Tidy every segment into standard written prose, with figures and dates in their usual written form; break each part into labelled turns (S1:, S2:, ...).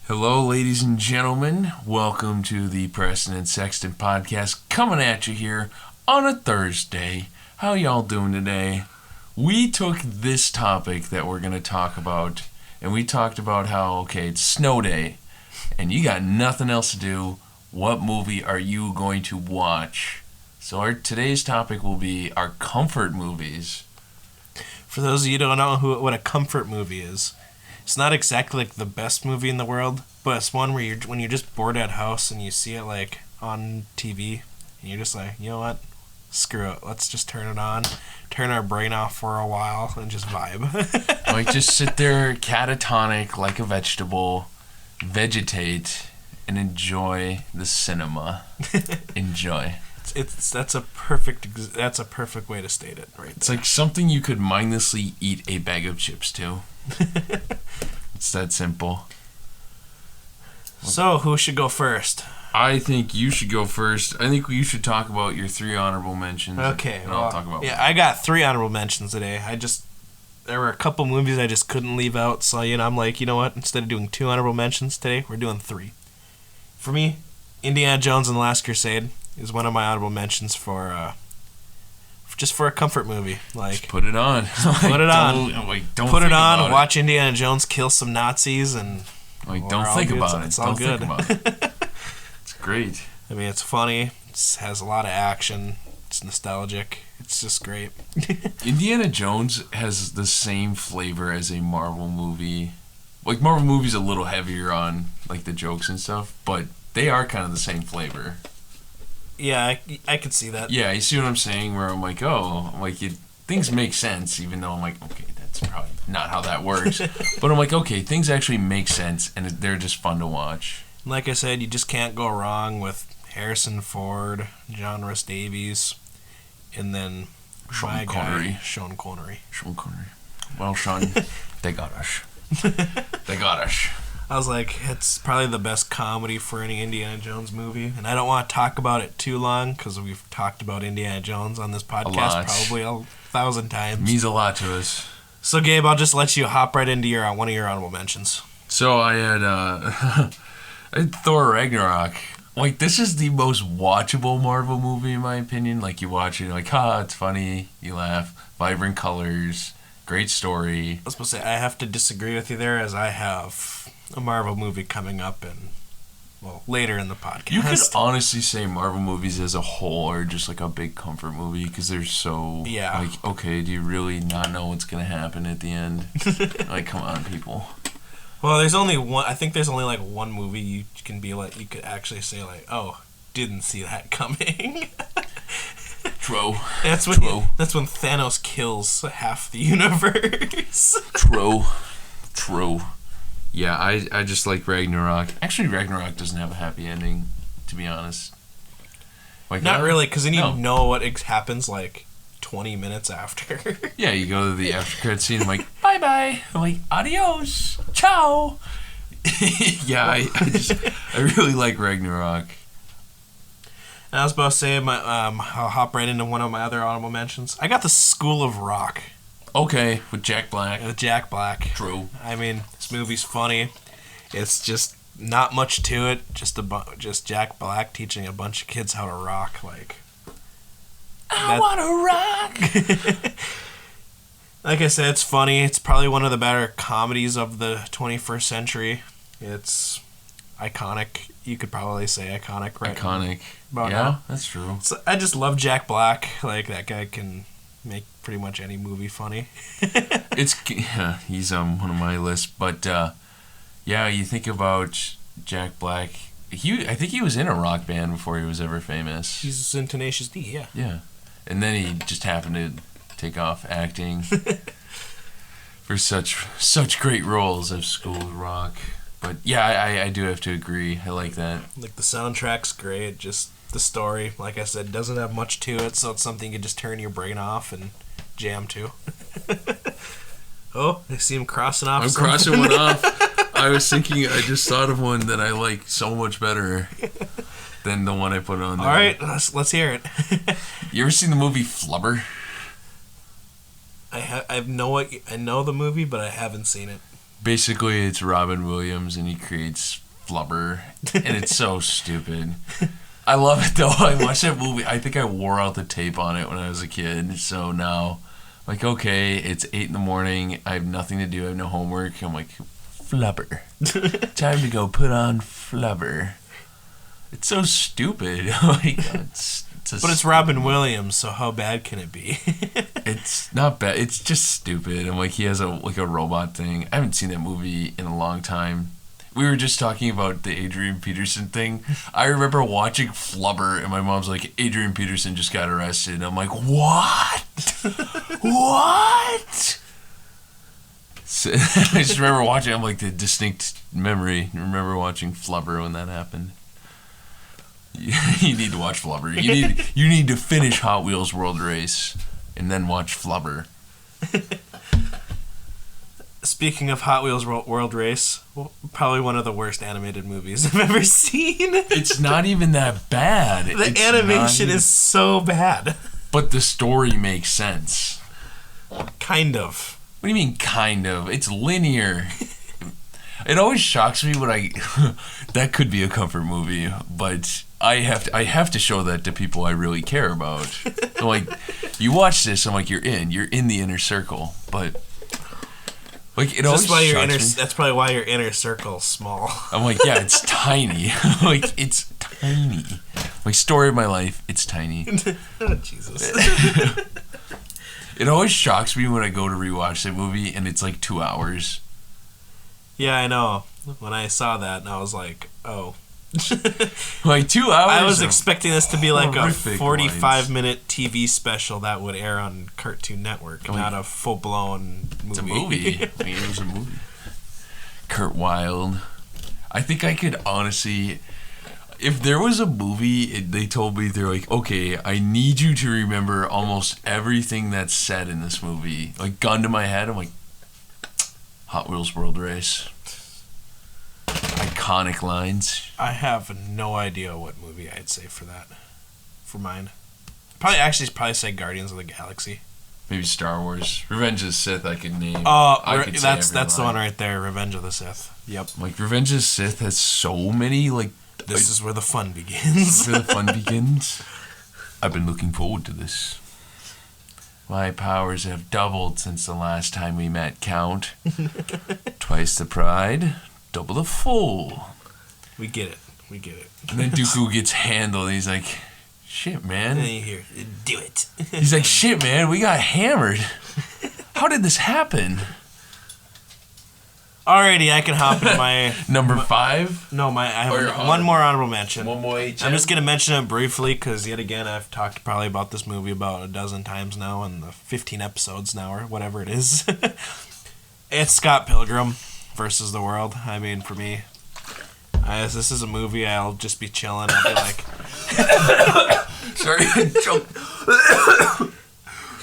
S1: Hello, ladies and gentlemen. Welcome to the Prestin Sexton podcast, coming at you here on a Thursday. How y'all doing today? We took this topic that we're going to talk about, and we talked about how, okay, it's snow day, and you got nothing else to do. What movie are you going to watch? So today's topic will be our comfort movies.
S2: For those of you who don't know what a comfort movie is, it's not exactly like the best movie in the world, but it's one where when you're just bored at house and you see it like on TV, and you're just like, you know what? Screw it. Let's just turn it on, turn our brain off for a while, and just vibe.
S1: Like, just sit there catatonic like a vegetable, vegetate, and enjoy the cinema. Enjoy.
S2: That's a perfect way to state it, right?
S1: It's like something you could mindlessly eat a bag of chips to. It's that simple.
S2: So, who should go first?
S1: I think you should go first. I think you should talk about your 3 honorable mentions.
S2: Okay,
S1: and I'll talk about
S2: mine. I got 3 honorable mentions today. There were a couple movies I just couldn't leave out, so I'm like, you know what? Instead of doing 2 honorable mentions today, we're doing 3. For me, Indiana Jones and the Last Crusade is one of my honorable mentions for just for a comfort movie. Like,
S1: just put it on.
S2: Put it on.
S1: Don't
S2: put it on.
S1: about
S2: watch Indiana Jones kill some Nazis, and
S1: don't think about it.
S2: It's all good.
S1: Think about it. It's great.
S2: I mean, it's funny. It has a lot of action. It's nostalgic. It's just great.
S1: Indiana Jones has the same flavor as a Marvel movie. Like, Marvel movies a little heavier on like the jokes and stuff, but they are kind of the same flavor.
S2: Yeah, I could see that.
S1: Yeah, you see what I'm saying? Where I'm like, things make sense, even though I'm like, okay, that's probably not how that works. But I'm like, okay, things actually make sense, and they're just fun to watch.
S2: Like I said, you just can't go wrong with Harrison Ford, John Rhys Davies, and then Sean Connery.
S1: Well, Sean, they got us. They got us.
S2: I was like, it's probably the best comedy for any Indiana Jones movie. And I don't want to talk about it too long, because we've talked about Indiana Jones on this podcast probably 1,000 times.
S1: Means a lot to us.
S2: So, Gabe, I'll just let you hop right into one of your honorable mentions.
S1: So I had, I had Thor Ragnarok. Like, this is the most watchable Marvel movie, in my opinion. Like, you watch it, you're like, it's funny, you laugh, vibrant colors, great story.
S2: I was supposed to say, I have to disagree with you there, as I have a Marvel movie coming up later in the podcast.
S1: You could honestly say Marvel movies as a whole are just like a big comfort movie, because they're so like, okay, do you really not know what's gonna happen at the end? Like, come on, people.
S2: Well, there's only one. I think there's only like one movie you can be like, you could actually say like, oh, didn't see that coming.
S1: True.
S2: That's when Thanos kills half the universe.
S1: True. Yeah, I just like Ragnarok. Actually, Ragnarok doesn't have a happy ending, to be honest. Like,
S2: not really, because then you know what happens like 20 minutes after.
S1: Yeah, you go to the after credit scene. I'm like, bye bye. I'm like, adios, ciao. Yeah, I really like Ragnarok.
S2: And I was about to say, I'll hop right into one of my other honorable mentions. I got the School of Rock.
S1: Okay, with Jack Black.
S2: True. I mean, this movie's funny. It's just not much to it. Just Jack Black teaching a bunch of kids how to rock. Like,
S1: I want to rock.
S2: Like I said, it's funny. It's probably one of the better comedies of the 21st century. It's iconic. You could probably say iconic, right?
S1: Iconic. That's true.
S2: So I just love Jack Black. Like, that guy can make pretty much any movie funny.
S1: He's on one of my lists, but you think about Jack Black. I think he was in a rock band before he was ever famous.
S2: He's in Tenacious D, yeah.
S1: Yeah, and then he just happened to take off acting for such great roles of School of Rock. But yeah, I do have to agree. I like that.
S2: Like, the soundtrack's great. Just the story, like I said, doesn't have much to it, so it's something you can just turn your brain off and jam to. Oh, I see him crossing off.
S1: I'm crossing one off. I just thought of one that I like so much better than the one I put on there.
S2: All right, let's hear it.
S1: You ever seen the movie Flubber?
S2: I know the movie, but I haven't seen it.
S1: Basically, it's Robin Williams, and he creates Flubber, and it's so stupid. I love it, though. I watched that movie. I think I wore out the tape on it when I was a kid, so now, like, okay, it's 8 in the morning. I have nothing to do. I have no homework. I'm like, Flubber. Time to go put on Flubber. It's so stupid. Like,
S2: but it's Robin Williams, so how bad can it be?
S1: It's not bad. It's just stupid. And like he has a robot thing. I haven't seen that movie in a long time. We were just talking about the Adrian Peterson thing. I remember watching Flubber, and my mom's like, Adrian Peterson just got arrested. And I'm like, what? What? So, I just remember watching. I'm like the distinct memory. I remember watching Flubber when that happened. You need to watch Flubber. You need to finish Hot Wheels World Race and then watch Flubber.
S2: Speaking of Hot Wheels World Race, probably one of the worst animated movies I've ever seen.
S1: It's not even that bad.
S2: The animation is so bad.
S1: But the story makes sense.
S2: Kind of.
S1: What do you mean, kind of? It's linear. It always shocks me when that could be a comfort movie, but I have to show that to people I really care about. I'm like, you watch this, I'm like, you're in the inner circle, but like it always shocks me.
S2: That's probably why your inner circle's small.
S1: I'm like, yeah, it's tiny. Like it's tiny. Like story of my life, it's tiny.
S2: Oh, Jesus.
S1: It always shocks me when I go to rewatch that movie and it's like 2 hours.
S2: Yeah, I know. When I saw that, and I was like, oh.
S1: Like 2 hours?
S2: I was expecting this to be like a 45-minute TV special that would air on Cartoon Network, not a full-blown movie.
S1: It's a movie. I mean, it was a movie. Kurt Wilde. I think I could honestly... If there was a movie, they told me, they're like, okay, I need you to remember almost everything that's said in this movie. Like, gun to my head, I'm like, Hot Wheels World Race. Iconic lines.
S2: I have no idea what movie I'd say for that. For mine. Probably say Guardians of the Galaxy.
S1: Maybe Star Wars. Revenge of the Sith I could name.
S2: That's the one right there, Revenge of the Sith. Yep.
S1: Like, Revenge of the Sith has so many, like...
S2: This is where the fun begins.
S1: I've been looking forward to this. My powers have doubled since the last time we met, Count. Twice the pride, double the fool.
S2: We get it.
S1: And then Dooku gets handled, and he's like, shit, man.
S2: And then you hear, do it.
S1: He's like, shit, man, we got hammered. How did this happen?
S2: Alrighty, I can hop into my...
S1: Number 5?
S2: No, I have one more honorable mention.
S1: One more HM?
S2: I'm just going to mention it briefly, because yet again, I've talked probably about this movie about a dozen times now, in the 15 episodes now, or whatever it is. It's Scott Pilgrim versus the World. I mean, for me, this is a movie I'll just be chilling. I'll be like...
S1: Sorry, I choked.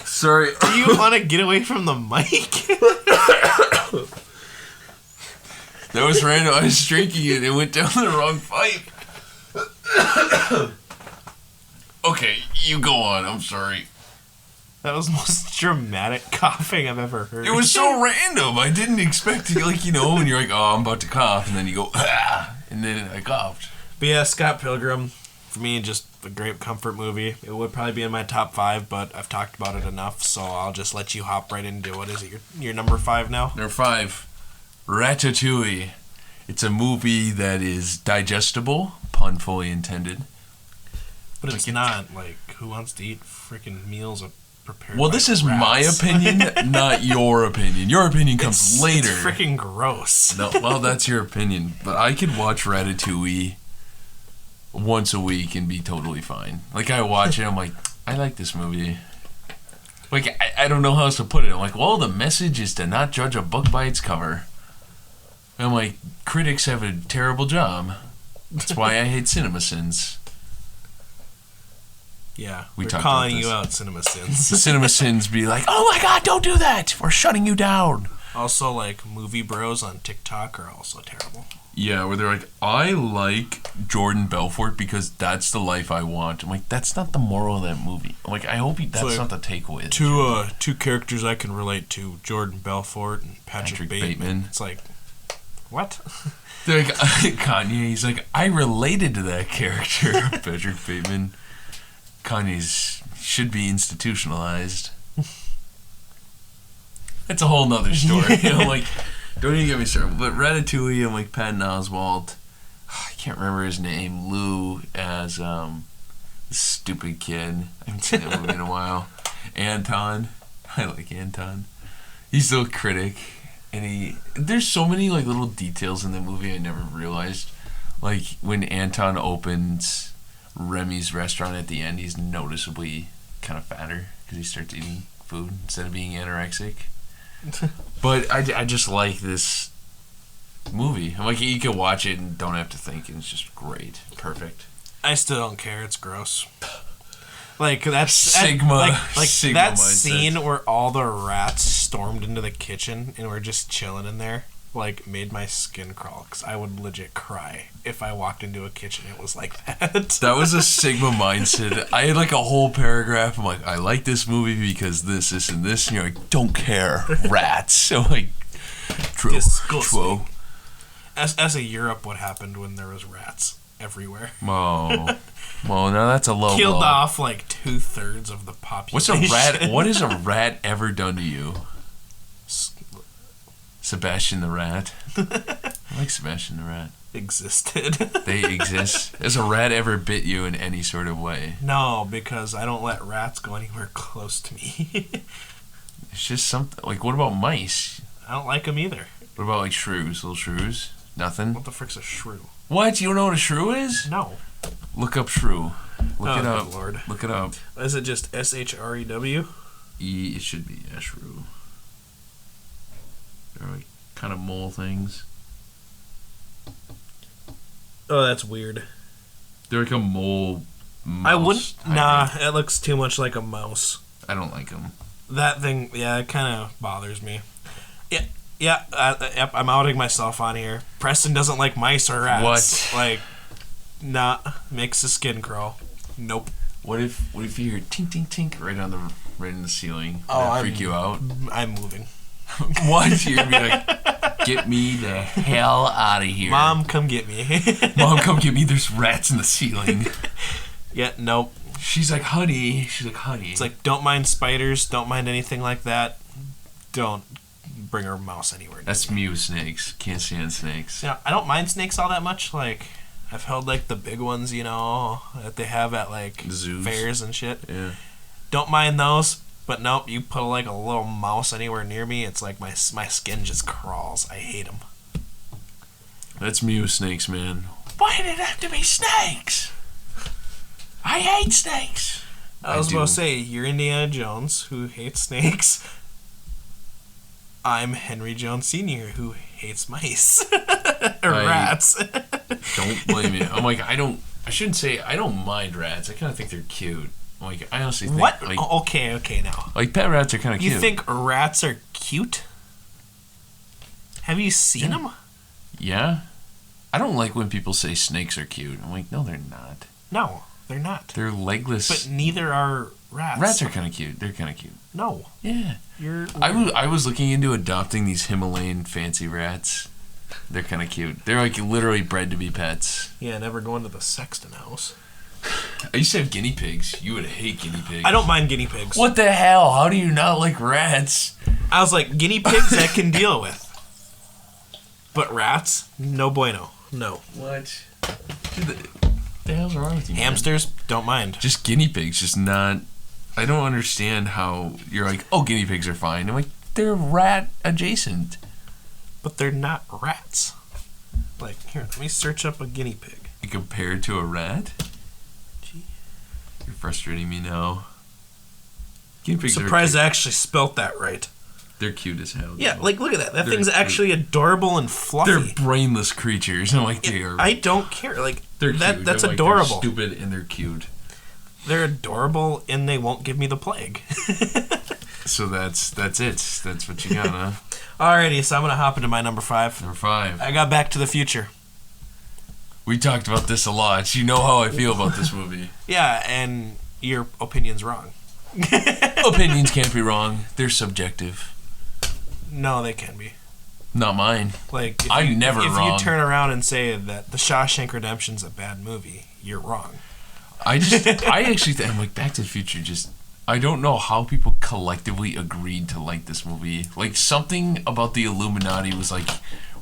S1: Sorry.
S2: Do you want to get away from the mic?
S1: That was random. I was drinking it. It went down the wrong pipe. Okay, you go on. I'm sorry.
S2: That was the most dramatic coughing I've ever heard.
S1: It was so random. I didn't expect it. Like, when you're like, oh, I'm about to cough. And then you go, ah. And then I coughed.
S2: But yeah, Scott Pilgrim, for me, just a great comfort movie. It would probably be in my top 5, but I've talked about it enough. So I'll just let you hop right into, what is it, your number 5 now?
S1: Number 5. Ratatouille. It's a movie that is digestible, pun fully intended.
S2: But it's not, like, who wants to eat freaking meals prepared
S1: Well,
S2: by
S1: this is
S2: rats?
S1: my opinion, not your opinion. Your opinion comes later.
S2: It's freaking gross.
S1: No, well, that's your opinion. But I could watch Ratatouille once a week and be totally fine. Like, I watch it, I'm like, I like this movie. Like, I don't know how else to put it. I'm like, well, the message is to not judge a book by its cover. I'm like, critics have a terrible job. That's why I hate CinemaSins.
S2: Yeah, we're calling you out, CinemaSins.
S1: The CinemaSins be like, oh my god, don't do that! We're shutting you down.
S2: Also, like, movie bros on TikTok are also terrible.
S1: Yeah, where they're like, I like Jordan Belfort because that's the life I want. I'm like, that's not the moral of that movie. I'm like, I hope that's
S2: like
S1: not the takeaway.
S2: Two characters I can relate to: Jordan Belfort and Patrick Bateman. It's like, what?
S1: They're like, Kanye, he's like, I related to that character, Patrick Bateman. Kanye's should be institutionalized. That's a whole nother story. Like, don't even get me started. But Ratatouille, I'm like, Patton Oswalt. I can't remember his name. Lou as the stupid kid. I haven't seen that movie in a while. Anton. I like Anton. He's the critic. And there's so many like little details in the movie I never realized. Like when Anton opens Remy's restaurant at the end, he's noticeably kind of fatter because he starts eating food instead of being anorexic. But I just like this movie. I'm like, you can watch it and don't have to think, and it's just great. Perfect.
S2: I still don't care. It's gross. Like that's
S1: Sigma.
S2: Like
S1: Sigma
S2: that
S1: mindset.
S2: scene where all the rats stormed into the kitchen and were just chilling in there. Like made my skin crawl because I would legit cry if I walked into a kitchen. It was like that.
S1: That was a Sigma mindset. I had like a whole paragraph. I'm like, I like this movie because this, and this. And you're like, don't care, rats. So like, true.
S2: Disgusting. As a Europe, what happened when there was rats everywhere?
S1: Oh, well, now that's a low
S2: Killed
S1: blow.
S2: off like 2/3 of the population.
S1: What's a rat? What has a rat ever done to you? Sebastian the Rat. I like Sebastian the Rat.
S2: Existed.
S1: They exist. Has a rat ever bit you in any sort of way?
S2: No, because I don't let rats go anywhere close to me.
S1: It's just something. Like, what about mice?
S2: I don't like them either.
S1: What about like shrews? Little shrews? Nothing?
S2: What the frick's a shrew?
S1: What? You don't know what a shrew is?
S2: No.
S1: Look up shrew. Look it
S2: good
S1: up.
S2: Lord.
S1: Look it up.
S2: Is it just SHREW?
S1: It should be a shrew. They're like kind of mole things.
S2: Oh, that's weird.
S1: They're like a mole mouse.
S2: I wouldn't.
S1: hybrid.
S2: Nah, it looks too much like a mouse.
S1: I don't like them.
S2: That thing, yeah, it kind of bothers me. Yeah, yep, I'm outing myself on here. Preston doesn't like mice or rats.
S1: What?
S2: Like, nah, makes the skin crawl. Nope.
S1: What if you hear tink tink tink right in the ceiling?
S2: Oh,
S1: That freak you out?
S2: I'm moving.
S1: What? You're gonna be like, get me the hell out of here.
S2: Mom, come get me.
S1: Mom, come get me. There's rats in the ceiling.
S2: Yeah, nope.
S1: She's like, honey.
S2: It's like, don't mind spiders, don't mind anything like that. Don't bring a mouse anywhere.
S1: That's Mew snakes. Can't stand snakes.
S2: Yeah, I don't mind snakes all that much. Like, I've held like the big ones, that they have at like
S1: Zoos.
S2: fairs and shit.
S1: Yeah.
S2: Don't mind those, but nope. You put like a little mouse anywhere near me, it's like my skin just crawls. I hate them.
S1: That's Mew snakes, man. Why did it have to be snakes? I hate snakes.
S2: I was about to say, you're Indiana Jones, who hates snakes. I'm Henry Jones Sr., who hates mice. Or rats.
S1: Don't blame me. I'm like, I shouldn't say I don't mind rats. I kind of think they're cute. I'm like, I honestly think...
S2: What?
S1: Like,
S2: Okay, now.
S1: like, pet rats are kind of cute.
S2: You think rats are cute? Have you seen them?
S1: Yeah. I don't like when people say snakes are cute. I'm like, no, they're not.
S2: No, they're not.
S1: They're legless.
S2: But neither are rats.
S1: Rats are kind of cute. They're kind of cute.
S2: No.
S1: Yeah.
S2: You're...
S1: I was looking into adopting these Himalayan fancy rats. They're kind of cute. They're like literally bred to be pets.
S2: Yeah, never going to the Sexton house.
S1: I used to have guinea pigs. You would hate guinea pigs.
S2: I don't mind guinea pigs.
S1: What the hell? How do you not like rats?
S2: I was like, guinea pigs I can deal with. But rats? No bueno. No.
S1: What? Dude, the hell's wrong with you, man?
S2: Hamsters? Don't mind.
S1: Just guinea pigs. Just not... I don't understand how you're like, oh, guinea pigs are fine. I'm like, they're rat adjacent.
S2: But they're not rats. Like, here, let me search up a guinea pig.
S1: Compared to a rat?
S2: Gee.
S1: You're frustrating me now. Guinea pigs
S2: Surprised
S1: are
S2: I actually spelt that right.
S1: They're cute as hell.
S2: Yeah,
S1: though.
S2: like, look at that. That
S1: They're
S2: thing's actually adorable and fluffy.
S1: They're brainless creatures. I'm like, they are.
S2: I don't care. Like,
S1: They're cute.
S2: That's
S1: They're like,
S2: adorable.
S1: They're stupid and they're cute.
S2: They're adorable and they won't give me the plague.
S1: So that's it. That's what you got, huh?
S2: Alrighty, so I'm going to hop into my number 5.
S1: Number 5.
S2: I got Back to the Future.
S1: We talked about this a lot. You know how I feel about this movie.
S2: Yeah, and your opinion's wrong.
S1: Opinions can't be wrong. They're subjective.
S2: No, they can be.
S1: Not mine.
S2: Like, if
S1: I'm never
S2: if
S1: wrong.
S2: you turn around and say that The Shawshank Redemption's a bad movie, you're wrong.
S1: I actually think, like, Back to the Future I don't know how people collectively agreed to like this movie. Like, something about the Illuminati was like,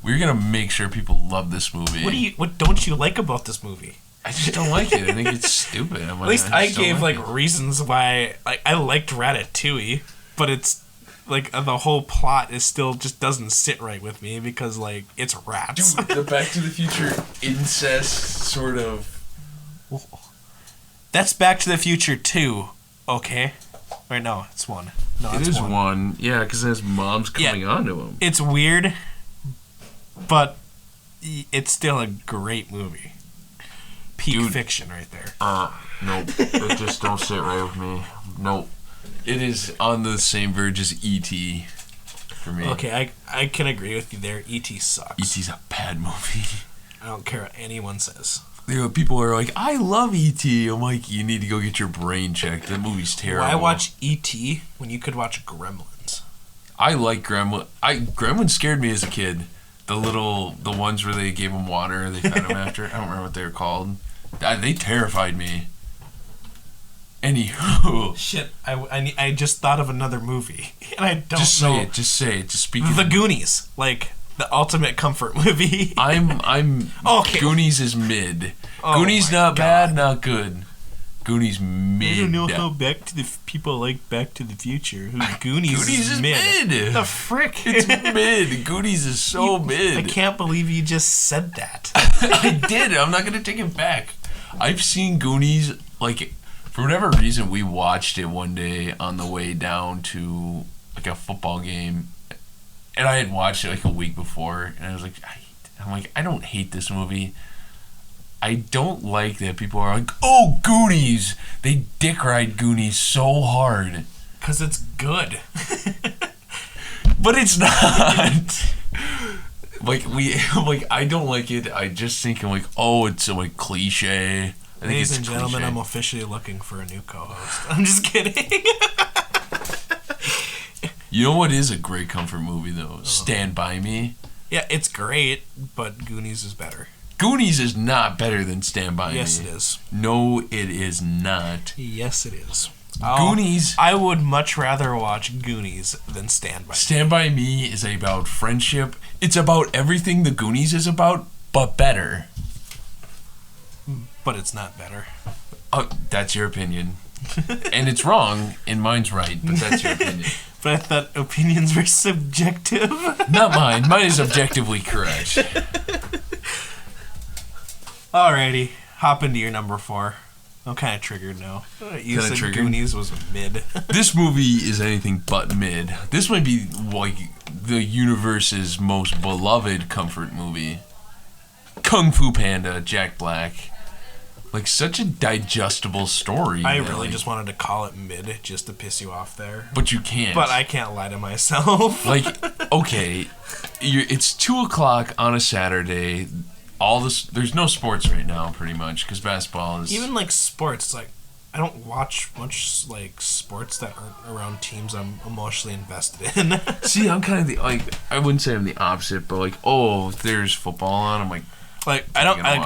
S1: we're gonna make sure people love this movie.
S2: What don't you like about this movie?
S1: I just don't like it. I think it's stupid.
S2: At least I gave reasons why. Like, I liked Ratatouille, but it's like the whole plot is still just doesn't sit right with me because like it's rats.
S1: Dude, the Back to the Future incest sort of.
S2: That's Back to the Future 2, okay? Or no, it's 1. No,
S1: it is one. Yeah, because his mom's coming onto him.
S2: It's weird, but it's still a great movie. Peak fiction right there.
S1: Nope. It just don't sit right with me. Nope. It is on the same verge as E.T. for me.
S2: Okay, I can agree with you there. E.T. sucks.
S1: E.T.'s a bad movie.
S2: I don't care what anyone says.
S1: People are like, I love E.T. I'm like, you need to go get your brain checked. That movie's terrible.
S2: Why watch E.T. when you could watch Gremlins?
S1: I like Gremlins. Gremlins scared me as a kid. The ones where they gave them water, they fed them after. I don't remember what they were called. They terrified me. Anywho.
S2: Shit, I just thought of another movie, and I don't
S1: just
S2: know.
S1: Just say it. Just speak
S2: The Goonies, like the ultimate comfort movie.
S1: I'm
S2: okay.
S1: Goonies is mid. Goonies not bad, not good. Goonies mid.
S2: I don't know how people like Back to the Future. Goonies is mid. The frick?
S1: It's mid. Goonies is so mid.
S2: I can't believe you just said that.
S1: I did. I'm not gonna take it back. I've seen Goonies, like, for whatever reason, we watched it one day on the way down to like a football game, and I had watched it like a week before, and I was like, I don't hate this movie. I don't like that people are like, oh, Goonies. They dick ride Goonies so hard.
S2: Because it's good.
S1: But it's not. I don't like it. I just think I'm like, oh, it's like cliche.
S2: Ladies and gentlemen, I'm officially looking for a new co-host. I'm just kidding.
S1: You know what is a great comfort movie though? Stand By Me.
S2: Yeah, it's great, but Goonies is better.
S1: Goonies is not better than Stand By Me.
S2: Yes, it is.
S1: No, it is not.
S2: Yes, it is.
S1: Goonies.
S2: I would much rather watch Goonies than Stand By Me.
S1: Stand By Me is about friendship. It's about everything the Goonies is about, but better.
S2: But it's not better.
S1: Oh, that's your opinion. And it's wrong, and mine's right, but that's your opinion.
S2: But I thought opinions were subjective.
S1: Not mine. Mine is objectively correct.
S2: Alrighty, hop into your number 4. I'm kind of triggered now. You said triggered? Goonies was mid.
S1: This movie is anything but mid. This might be like the universe's most beloved comfort movie. Kung Fu Panda, Jack Black. Like, such a digestible story.
S2: I really just wanted to call it mid just to piss you off there.
S1: But you can't.
S2: But I can't lie to myself.
S1: Like, okay, it's 2 o'clock on a Saturday. There's no sports right now, pretty much, because basketball is...
S2: Even, like, sports, like, I don't watch much, like, sports that aren't around teams I'm emotionally invested in.
S1: See, I'm kind of I wouldn't say I'm the opposite, but, like, oh, if there's football on, I'm like...
S2: Like, I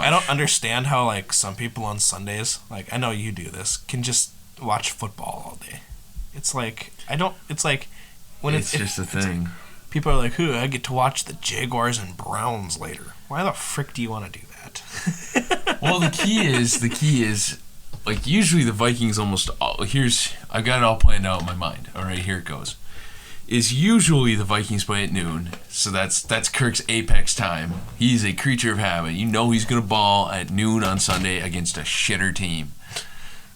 S2: don't understand how, like, some people on Sundays, like, I know you do this, can just watch football all day. It's like, when
S1: it's just a thing.
S2: People are like, I get to watch the Jaguars and Browns later. Why the frick do you want to do that?
S1: Well, the key is, like, usually the Vikings I've got it all planned out in my mind. All right, here it goes. Is usually the Vikings play at noon, so that's Kirk's apex time. He's a creature of habit. You know he's going to ball at noon on Sunday against a shitter team.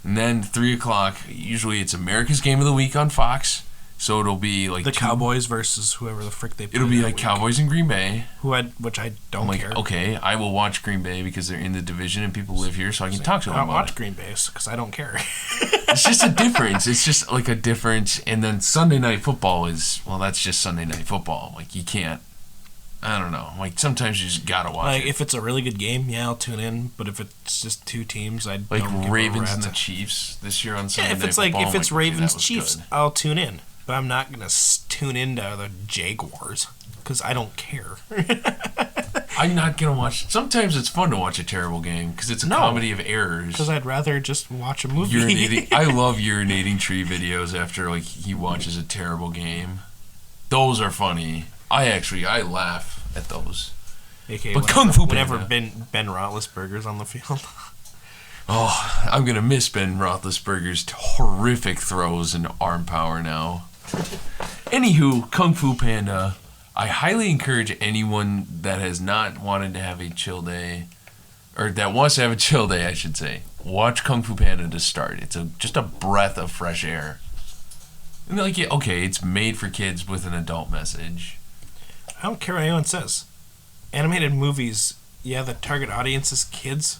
S1: And then 3 o'clock, usually it's America's Game of the Week on Fox, so it'll be like...
S2: The Cowboys versus whoever the frick they play.
S1: It'll be like Cowboys in Green Bay.
S2: Which I don't care.
S1: Okay, I will watch Green Bay because they're in the division and people live here, so I can talk to them about it.
S2: I don't watch Green Bay because I don't care.
S1: It's just a difference. It's just like a difference. And then Sunday Night Football that's just Sunday Night Football. Like, you can't I don't know. Like, sometimes you just gotta watch
S2: Like,
S1: it.
S2: if it's a really good game, yeah, I'll tune in. But if it's just two teams, I
S1: Like
S2: don't give
S1: Ravens
S2: a
S1: and the
S2: rat's.
S1: Chiefs this year on Sunday
S2: Yeah, if
S1: Night
S2: it's like
S1: Football,
S2: if it's
S1: okay, that
S2: Ravens
S1: was
S2: Chiefs,
S1: good.
S2: I'll tune in. But I'm not gonna tune into the Jaguars because I don't care.
S1: I'm not gonna watch. Sometimes it's fun to watch a terrible game because it's a comedy of errors.
S2: Because I'd rather just watch a movie.
S1: Urinating. I love urinating tree videos after like he watches a terrible game. Those are funny. I laugh at those.
S2: AKA
S1: But Kung Fu
S2: whenever
S1: Panda.
S2: Ben Roethlisberger's on the field.
S1: Oh, I'm gonna miss Ben Roethlisberger's horrific throws and arm power now. Anywho, Kung Fu Panda. I highly encourage anyone that has not wanted to have a chill day, or that wants to have a chill day, I should say, watch Kung Fu Panda to start. It's just a breath of fresh air. And like, yeah, okay, it's made for kids with an adult message.
S2: I don't care what anyone says. Animated movies, yeah, the target audience is kids,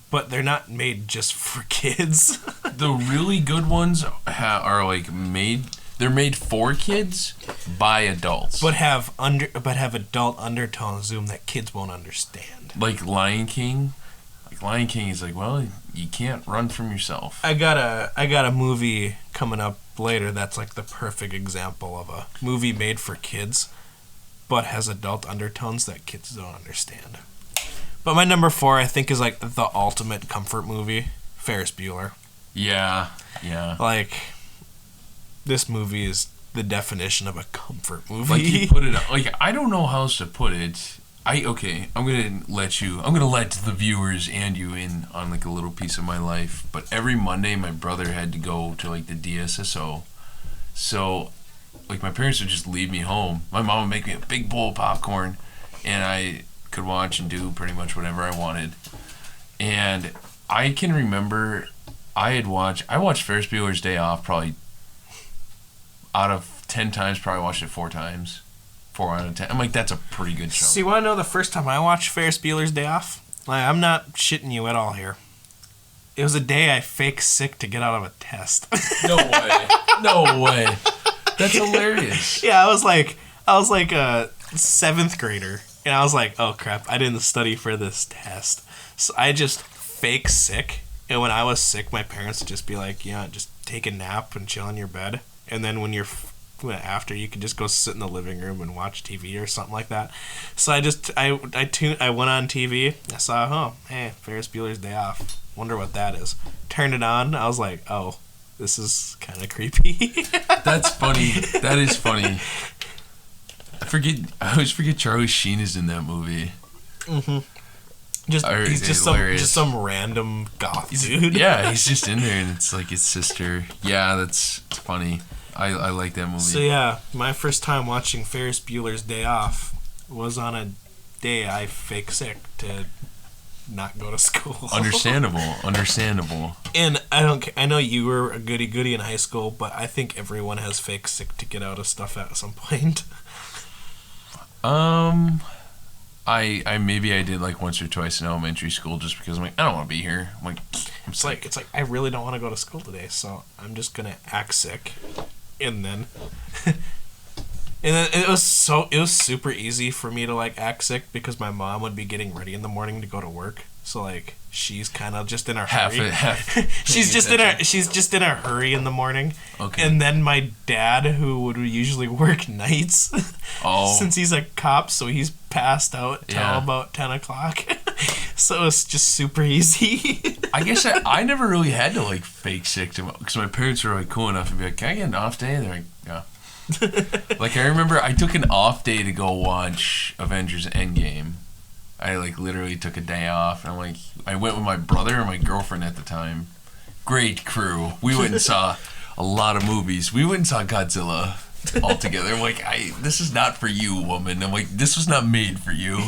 S2: but they're not made just for kids.
S1: The really good ones are like made. They're made for kids by adults.
S2: but have adult undertones to them that kids won't understand.
S1: Like Lion King. Like Lion King is like, well, you can't run from yourself.
S2: I got a movie coming up later that's like the perfect example of a movie made for kids, but has adult undertones that kids don't understand. But my number 4, I think, is like the ultimate comfort movie, Ferris Bueller.
S1: Yeah.
S2: Like, this movie is the definition of a comfort movie.
S1: Like you put it, like I don't know how else to put it. I'm gonna let the viewers and you in on like a little piece of my life. But every Monday, my brother had to go to like the DSSO, so like my parents would just leave me home. My mom would make me a big bowl of popcorn, and I could watch and do pretty much whatever I wanted. And I can remember I watched Ferris Bueller's Day Off probably out of 10 times, probably watched it 4 times. 4 out of 10. I'm like, that's a pretty good show.
S2: So you want to know the first time I watched Ferris Bueller's Day Off? Like, I'm not shitting you at all here. It was a day I faked sick to get out of a test.
S1: No way. No way. That's hilarious.
S2: Yeah, I was like a 7th grader, and I was like, oh crap, I didn't study for this test. So I just fake sick, and when I was sick, my parents would just be like, yeah, just take a nap and chill in your bed, and then when after you can just go sit in the living room and watch TV or something like that. So I went on TV, I saw, hey, Ferris Bueller's Day Off. Wonder what that is. Turned it on, I was like, oh, this is kind of creepy.
S1: That's funny. That is funny. I always forget Charlie Sheen is in that movie.
S2: Mm-hmm. He's just some random goth dude.
S1: Yeah, he's just in there, and it's like his sister. Yeah, that's funny. I like that movie.
S2: So yeah, my first time watching Ferris Bueller's Day Off was on a day I fake sick to not go to school.
S1: Understandable.
S2: And I know you were a goody in high school, but I think everyone has fake sick to get out of stuff at some point.
S1: I maybe I did like once or twice in elementary school just because I'm like, I don't want to be here. I'm like,
S2: It's like I really don't want to go to school today, so I'm just gonna act sick, and then it was super easy for me to like act sick because my mom would be getting ready in the morning to go to work, so like she's kind of just in a hurry. She's just in a hurry in the morning.
S1: Okay.
S2: And then my dad, who would usually work nights, since he's a cop, so he's passed out till about 10 o'clock. So it's just super easy.
S1: I guess I never really had to like fake sick because my parents were like cool enough to be like, can I get an off day? And they're like, yeah. Like I remember I took an off day to go watch Avengers Endgame. I like literally took a day off, and I went with my brother and my girlfriend at the time. Great crew. We went and saw a lot of movies. We went and saw Godzilla all together. I'm like, this is not for you, woman. I'm like, this was not made for you.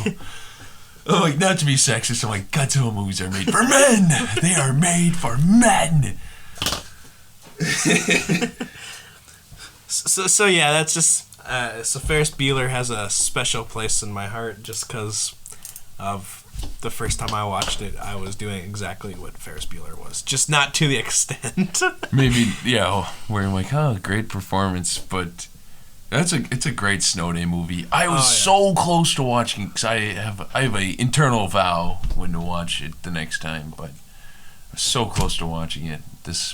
S1: I'm like, not to be sexist. I'm like, Godzilla movies are made for men. They are made for men.
S2: So yeah, that's just so Ferris Bueller has a special place in my heart just because of the first time I watched it. I was doing exactly what Ferris Bueller was, just not to the extent.
S1: Maybe, yeah, where I'm like, great performance, but It's a great snow day movie. I was so close to watching because I have a internal vow when to watch it the next time, but I was so close to watching it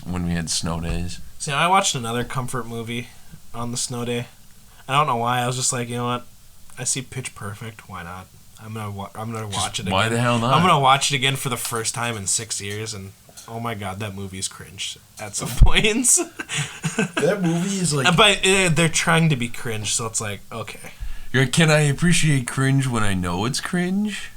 S1: when we had snow days.
S2: See, I watched another comfort movie on the snow day. I don't know why. I was just like, you know what? I see Pitch Perfect. Why not? I'm gonna watch it again.
S1: Why the hell not?
S2: I'm gonna watch it again for the first time in 6 years, and oh my god, that movie's cringe at some points.
S1: That movie is like...
S2: But they're trying to be cringe, so it's like, okay.
S1: You're like, can I appreciate cringe when I know it's cringe?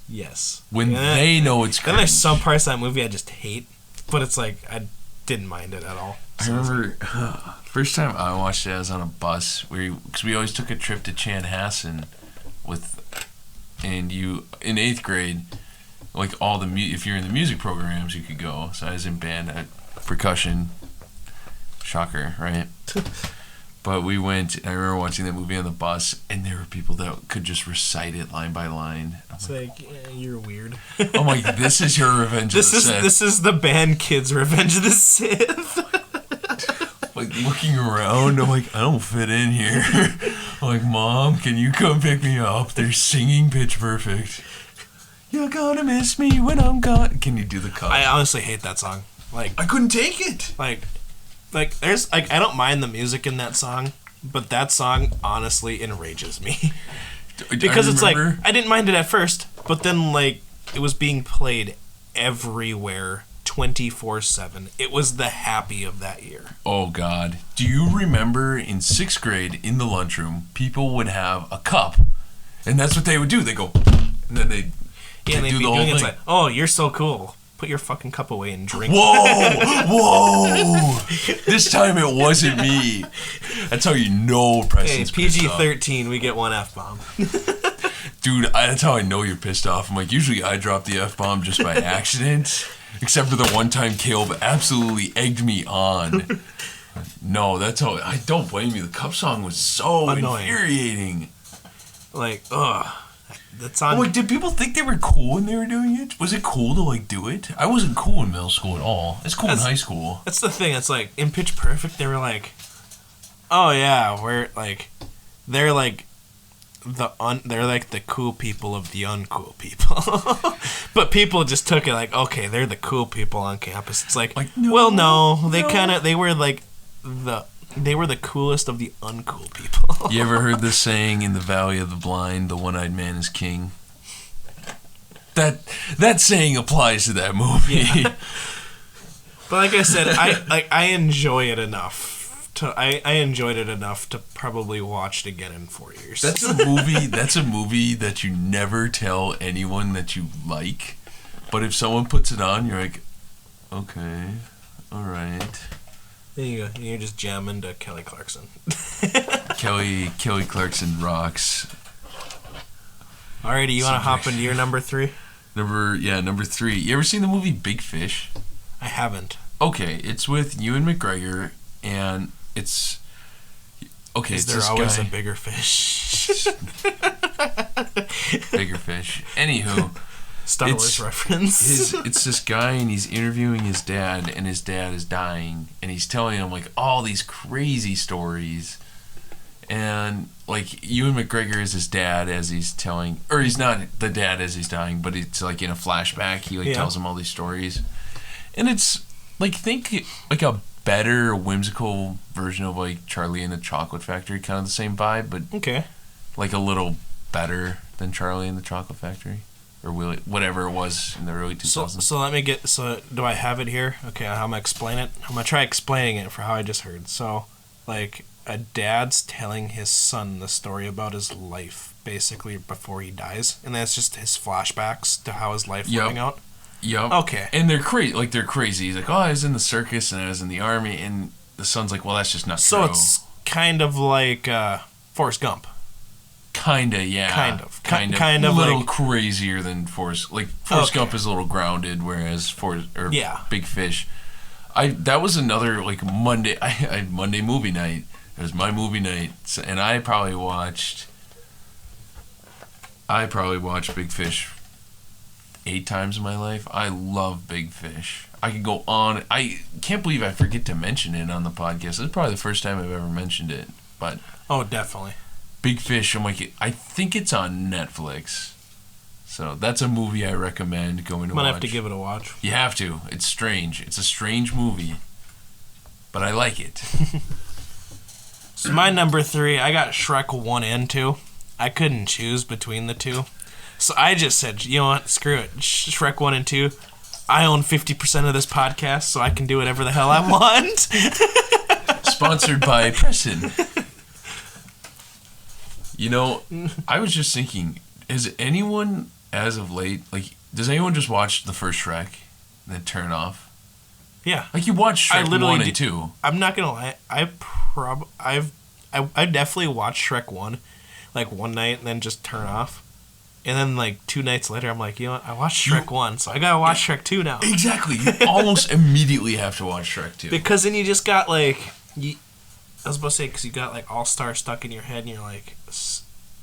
S2: Yes.
S1: When they know it's cringe.
S2: Then there's some parts of that movie I just hate, but it's like, I didn't mind it at all.
S1: So I remember, first time I watched it, I was on a bus, because we always took a trip to Chanhassen and you, in 8th grade... Like all if you're in the music programs, you could go. So I was in band, percussion. Shocker, right? But we went. I remember watching that movie on the bus, and there were people that could just recite it line by line.
S2: It's like you're weird.
S1: I'm like, this is your Revenge of the Sith.
S2: This is the band kids' Revenge of the Sith.
S1: Like looking around, I'm like, I don't fit in here. I'm like, Mom, can you come pick me up? They're singing Pitch Perfect. You're gonna miss me when I'm gone. Can you do the cut?
S2: I honestly hate that song. Like,
S1: I couldn't take it.
S2: Like there's like, I don't mind the music in that song, but that song honestly enrages me. Because it's like, I didn't mind it at first, but then like it was being played everywhere 24/7. It was the happy of that year.
S1: Oh God. Do you remember in 6th grade in the lunchroom, people would have a cup, and that's what they would do. They go, and then they'd
S2: do the whole thing. It's like, oh, you're so cool. Put your fucking cup away and drink.
S1: Whoa! This time it wasn't me. That's how you know Preston's pissed off.
S2: PG-13, we get one F-bomb.
S1: Dude, that's how I know you're pissed off. I'm like, usually I drop the F-bomb just by accident. Except for the one time Caleb absolutely egged me on. No, that's how... I don't blame you. The cup song was so infuriating.
S2: Like, ugh. That's on...
S1: Like, did people think they were cool when they were doing it? Was it cool to, like, do it? I wasn't cool in middle school at all. It's cool in high school.
S2: That's the thing. It's like, in Pitch Perfect, they were like, oh, yeah, we're, like... They're, like... they're like the cool people of the uncool people. But people just took it like, okay, they're the cool people on campus. It's like no, they were like they were the coolest of the uncool people.
S1: You ever heard this saying, in the Valley of the Blind, the one-eyed man is king? That saying applies to that movie. Yeah.
S2: But like I said, I enjoy it enough. I enjoyed it enough to probably watch it again in 4 years.
S1: That's a movie that you never tell anyone that you like. But if someone puts it on, you're like, okay, all right.
S2: There you go. You're just jamming to Kelly Clarkson.
S1: Kelly Clarkson rocks.
S2: Alrighty, you want to hop into your number 3?
S1: Number 3. You ever seen the movie Big Fish?
S2: I haven't.
S1: Okay, it's with Ewan McGregor, and it's... Okay,
S2: Is there always a bigger fish?
S1: Bigger fish. Anywho...
S2: Star Wars reference.
S1: It's this guy, and he's interviewing his dad, and his dad is dying, and he's telling him like all these crazy stories, and like Ewan McGregor is his dad as he's telling, or he's not the dad as he's dying, but it's like in a flashback he tells him all these stories, and it's like, think like a better whimsical version of like Charlie and the Chocolate Factory, kind of the same vibe, but like a little better than Charlie and the Chocolate Factory. Or whatever it was in the early 2000s.
S2: So let me get... So do I have it here? Okay, how am I going to explain it? I'm going to try explaining it for how I just heard. So, like, a dad's telling his son the story about his life, basically, before he dies. And that's just his flashbacks to how his life playing out?
S1: Yep.
S2: Okay.
S1: And they're crazy. Like, they're crazy. He's like, oh, I was in the circus and I was in the army. And the son's like, well, that's just not true.
S2: So it's kind of like Forrest Gump.
S1: Kinda, yeah. Kind of. A little like, crazier than Forrest. Like, Forrest Gump is a little grounded, whereas Big Fish. That was another, like, Monday movie night. It was my movie night, and I probably watched Big Fish 8 times in my life. I love Big Fish. I could go on. I can't believe I forget to mention it on the podcast. It's probably the first time I've ever mentioned it. But
S2: Oh, definitely.
S1: Big Fish, I'm like, I think it's on Netflix. So that's a movie I recommend going to watch.
S2: Might have to give it a watch.
S1: You have to. It's strange. It's a strange movie. But I like it.
S2: So my number 3, I got Shrek 1 and 2. I couldn't choose between the two. So I just said, you know what, screw it. Shrek 1 and 2. I own 50% of this podcast, so I can do whatever the hell I want.
S1: Sponsored by Prestin. You know, I was just thinking, has anyone, as of late, like, does anyone just watch the first Shrek and then turn off?
S2: Yeah.
S1: Like, you watch Shrek 1 and 2.
S2: I'm not gonna lie. I definitely watched Shrek 1, like, one night and then just turn off. And then, like, 2 nights later, I'm like, you know what? I watched Shrek 1, so I gotta watch Shrek 2 now.
S1: Exactly. You almost immediately have to watch Shrek 2.
S2: Because then you just got, like... I was about to say, because you got, like, All-Star stuck in your head, and you're like,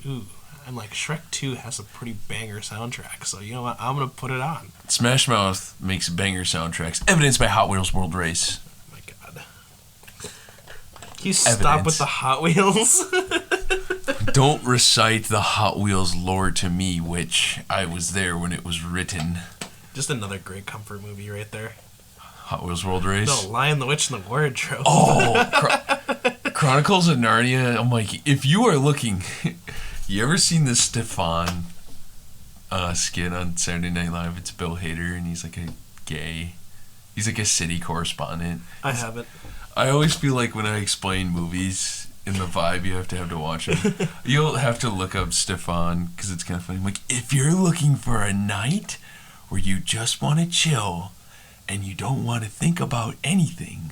S2: ooh. I'm like, Shrek 2 has a pretty banger soundtrack, so you know what? I'm gonna put it on.
S1: Smash Mouth makes banger soundtracks, evidenced by Hot Wheels World Race.
S2: Oh, my God. Can you stop with the Hot Wheels?
S1: Don't recite the Hot Wheels lore to me, which I was there when it was written.
S2: Just another great comfort movie right there.
S1: Hot Wheels World Race?
S2: No, Lion, the Witch, and the Wardrobe.
S1: Oh, Chronicles of Narnia. I'm like, if you are looking... You ever seen the Stefan skit on Saturday Night Live? It's Bill Hader, and he's like a gay... He's like a city correspondent.
S2: I haven't.
S1: I always feel like when I explain movies... In the vibe, you have to watch them. You'll have to look up Stefan, because it's kind of funny. I'm like, if you're looking for a night where you just want to chill and you don't want to think about anything,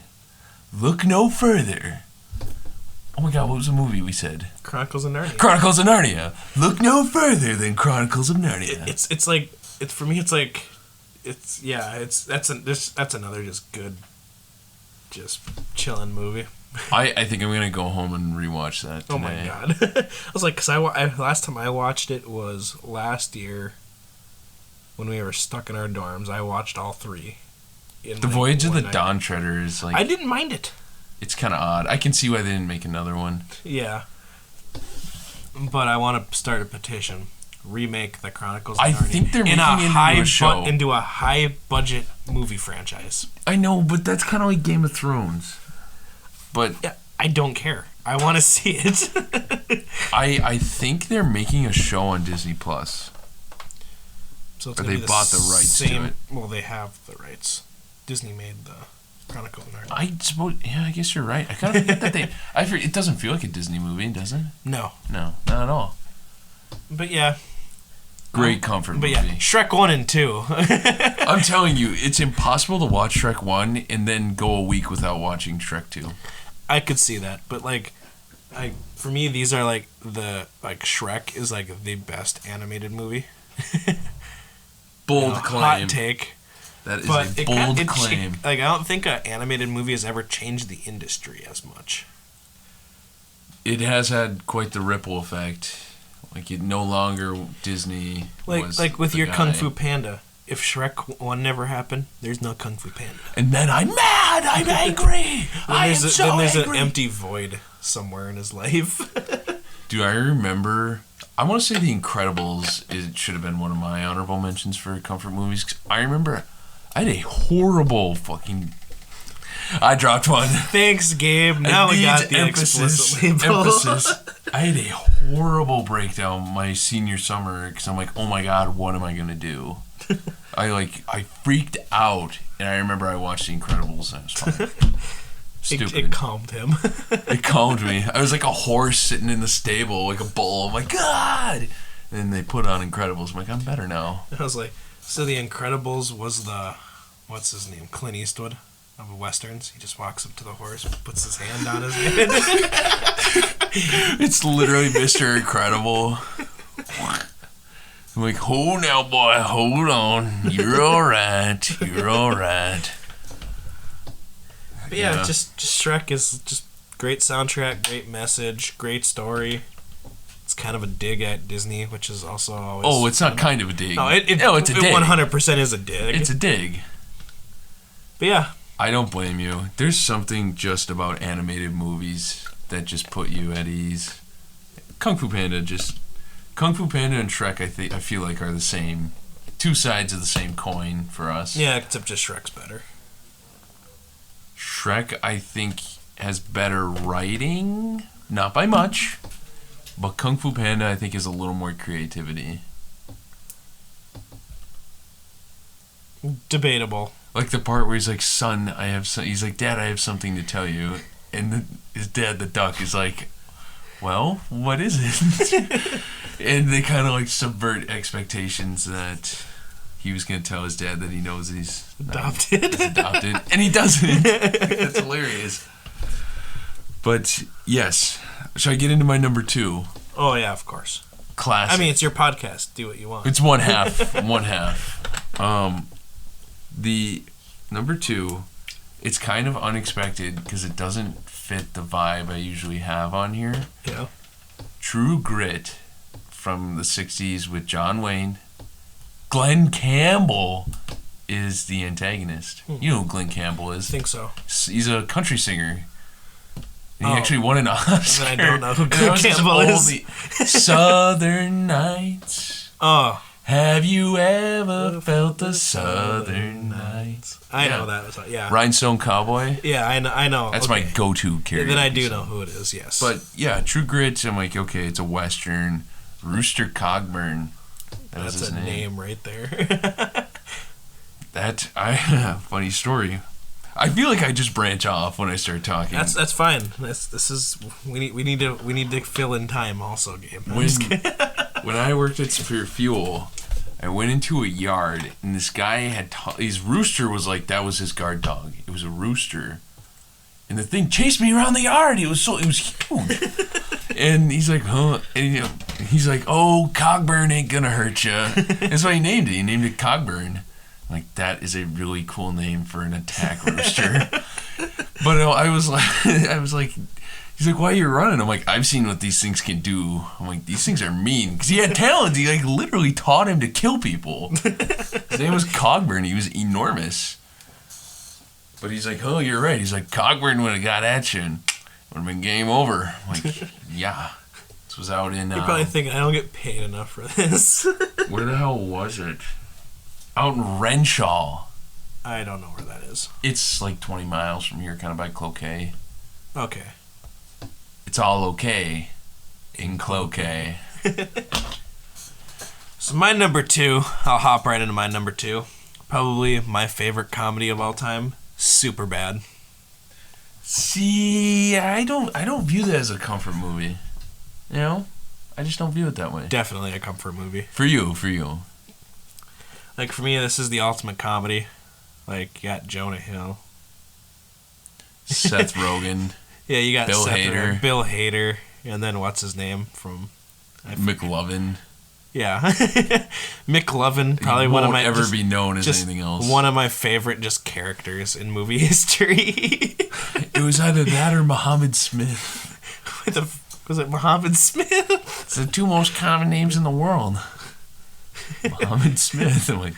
S1: look no further. Oh my God, what was the movie we said?
S2: Chronicles of Narnia.
S1: Chronicles of Narnia. Look no further than Chronicles of Narnia.
S2: It's like, it's for me. It's like, that's another just good, just chilling movie.
S1: I think I'm gonna go home and rewatch that today.
S2: Oh my God. I was like, because last time I watched it was last year when we were stuck in our dorms. I watched all 3.
S1: The Voyage of the Dawn Treader is like...
S2: I didn't mind it.
S1: It's kind of odd. I can see why they didn't make another one.
S2: Yeah. But I want to start a petition. Remake the Chronicles of Narnia.
S1: I think they're making it into a show.
S2: Into a high-budget movie franchise.
S1: I know, but that's kind of like Game of Thrones. But
S2: yeah, I don't care. I want to see it.
S1: I think they're making a show on Disney Plus.
S2: So it's
S1: or they bought the rights to it.
S2: Well, they have the rights. Disney made the Chronicles of Narnia.
S1: I suppose. Yeah, I guess you're right. I kind of forget that they. It doesn't feel like a Disney movie, does it?
S2: No,
S1: not at all.
S2: But yeah.
S1: Great comfort movie.
S2: But yeah, Shrek 1 and 2.
S1: I'm telling you, it's impossible to watch Shrek 1 and then go a week without watching Shrek 2.
S2: I could see that, but for me, these are Shrek is like the best animated movie.
S1: Bold claim.
S2: Hot take.
S1: That is a bold claim.
S2: I don't think an animated movie has ever changed the industry as much.
S1: It has had quite the ripple effect. Like, it no longer Disney was
S2: like with your
S1: guy.
S2: Kung Fu Panda. If Shrek 1 never happened, there's no Kung Fu Panda.
S1: And then I'm mad! I'm angry! Then there's
S2: an empty void somewhere in his life.
S1: Dude, I remember... I want to say The Incredibles it should have been one of my honorable mentions for comfort movies. 'Cause I remember I had a horrible fucking... I dropped one.
S2: Thanks, Gabe. Now we got the explicit label.
S1: Emphasis. I had a horrible breakdown my senior summer because I'm like, oh my God, what am I going to do? I freaked out, and I remember I watched The Incredibles, and it was fine. Stupid.
S2: It calmed him.
S1: It calmed me. I was like a horse sitting in the stable, like a bull. I'm like, God! And then they put on Incredibles. I'm like, I'm better now.
S2: I was like, so The Incredibles was the, what's his name, Clint Eastwood of Westerns. He just walks up to the horse, puts his hand on his head.
S1: It's literally Mr. Incredible. I'm like, hold now, boy, hold on. You're all right. You're all right.
S2: But yeah, just Shrek is just great soundtrack, great message, great story. It's kind of a dig at Disney, which is also always...
S1: Oh, it's not kind of a dig.
S2: No, it's a dig. It 100% is a dig.
S1: It's a dig.
S2: But yeah.
S1: I don't blame you. There's something just about animated movies that just put you at ease. Kung Fu Panda and Shrek, I feel like are the same, two sides of the same coin for us.
S2: Yeah, except just Shrek's better.
S1: Shrek, I think, has better writing, not by much, but Kung Fu Panda, I think, is a little more creativity.
S2: Debatable.
S1: Like the part where he's like, son, he's like, Dad, I have something to tell you. And his dad, the duck, is like, well, what is it? And they kind of like subvert expectations that he was going to tell his dad that he knows he's
S2: adopted.
S1: And he doesn't. That's hilarious. But yes, should I get into my number 2?
S2: Oh yeah, of course.
S1: Classic.
S2: I mean, it's your podcast. Do what you want.
S1: It's one half. The number 2, it's kind of unexpected because it doesn't fit the vibe I usually have on here.
S2: Yeah. True
S1: Grit from the 60s with John Wayne. Glenn Campbell is the antagonist. You know who Glenn Campbell is.
S2: I think so.
S1: He's a country singer. And he actually won an Oscar.
S2: Then I don't know who Glenn Campbell is.
S1: Southern Nights.
S2: Oh.
S1: Have you ever felt the Southern Nights?
S2: I know that. Yeah.
S1: Rhinestone Cowboy?
S2: Yeah, I know.
S1: That's my go-to character.
S2: Then I do know who it is, yes.
S1: But, yeah, True Grit, I'm like, okay, it's a Western. Rooster Cogburn.
S2: That's his name right there.
S1: Funny story. I feel like I just branch off when I start talking.
S2: That's fine. We need to fill in time also, Gabe.
S1: When I worked at Superior Fuel, I went into a yard and this guy his rooster was like, that was his guard dog. It was a rooster. And the thing chased me around the yard. It was huge. And he's like, huh? And he's like, oh, Cogburn ain't gonna hurt you. That's why he named it. He named it Cogburn. I'm like, that is a really cool name for an attack rooster. But I was like, he's like, why are you running? I'm like, I've seen what these things can do. I'm like, these things are mean. Because he had talent. He like literally taught him to kill people. His name was Cogburn. He was enormous. But he's like, oh, you're right. He's like, Cogburn would have got at you and would have been game over. I'm like, yeah. This was out in...
S2: You're probably thinking, I don't get paid enough for this.
S1: Where the hell was it? Out in Renshaw.
S2: I don't know where that is.
S1: It's like 20 miles from here, kind of by Cloquet.
S2: Okay.
S1: It's all okay in Cloquet.
S2: So my number 2, I'll hop right into my number 2. Probably my favorite comedy of all time, Superbad.
S1: See, I don't view that as a comfort movie. You know? I just don't view it that way.
S2: Definitely a comfort movie.
S1: For you.
S2: Like, for me, this is the ultimate comedy. Like, you got Jonah Hill.
S1: Seth Rogen.
S2: Yeah, you got
S1: Bill Hader.
S2: Bill Hader. And then, what's his name from...
S1: McLovin.
S2: Yeah. McLovin, probably one of my...
S1: Won't ever be known as anything else.
S2: One of my favorite just characters in movie history.
S1: It was either that or Muhammad Smith.
S2: Was it Muhammad Smith?
S1: It's the 2 most common names in the world. Muhammad Smith. I'm like,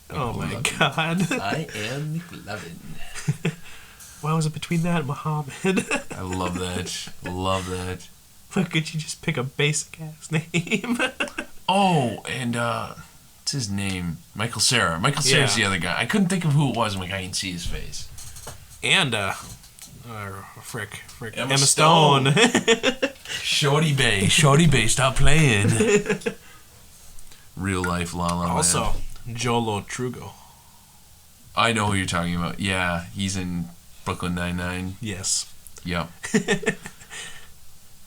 S2: oh my God.
S1: I am McLovin.
S2: Why was it between that and Muhammad?
S1: I love that.
S2: Why could you just pick a basic ass name?
S1: Oh, and what's his name? Michael Cera. Michael Cera's the other guy. I couldn't think of who it was. I'm like, I can see his face.
S2: And Emma Stone.
S1: Shorty Bay, stop playing. Real life La La Land.
S2: Also, Jolo Trugo.
S1: I know who you're talking about. Yeah, he's in Brooklyn Nine-Nine.
S2: Yes.
S1: Yep.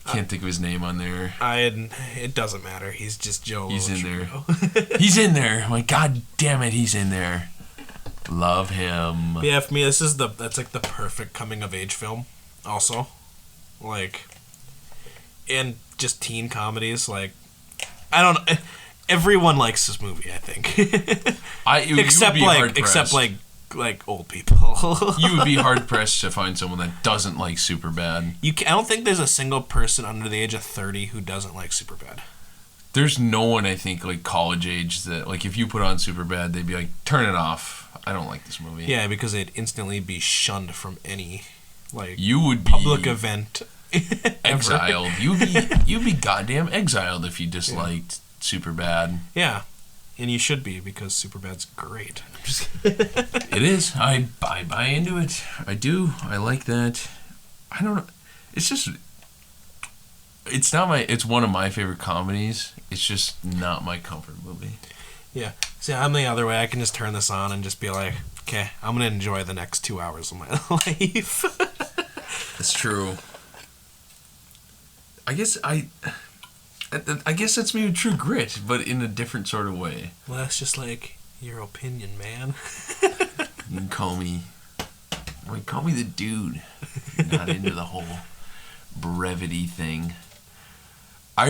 S1: Can't think of his name on there.
S2: It doesn't matter. He's just Jolo
S1: He's in
S2: Trugo.
S1: there. He's in there. I'm like, God damn it, he's in there. Love him.
S2: But yeah, for me, that's like the perfect coming of age film. Also, like, and just teen comedies. Like, I don't know. Everyone likes this movie, I think. Except old people.
S1: You would be hard pressed to find someone that doesn't like Superbad.
S2: I don't think there's a single person under the age of 30 who doesn't like Superbad.
S1: There's no one, I think, like college age that, like, if you put on Superbad, they'd be like, turn it off. I don't like this movie.
S2: Yeah, because they'd instantly be shunned from any, like,
S1: you would
S2: public event
S1: Exiled. You'd be goddamn exiled if you disliked Superbad.
S2: Yeah. And you should be, because Superbad's great. I'm just
S1: It is. I buy into it. I do. I like that. I don't know. It's just... It's not my... It's one of my favorite comedies. It's just not my comfort movie.
S2: Yeah. See, I'm the other way. I can just turn this on and just be like, okay, I'm going to enjoy the next 2 hours of my life.
S1: That's true. I guess that's maybe True Grit, but in a different sort of way.
S2: Well, that's just like your opinion, man.
S1: You can call me the dude. Not into the whole brevity thing. I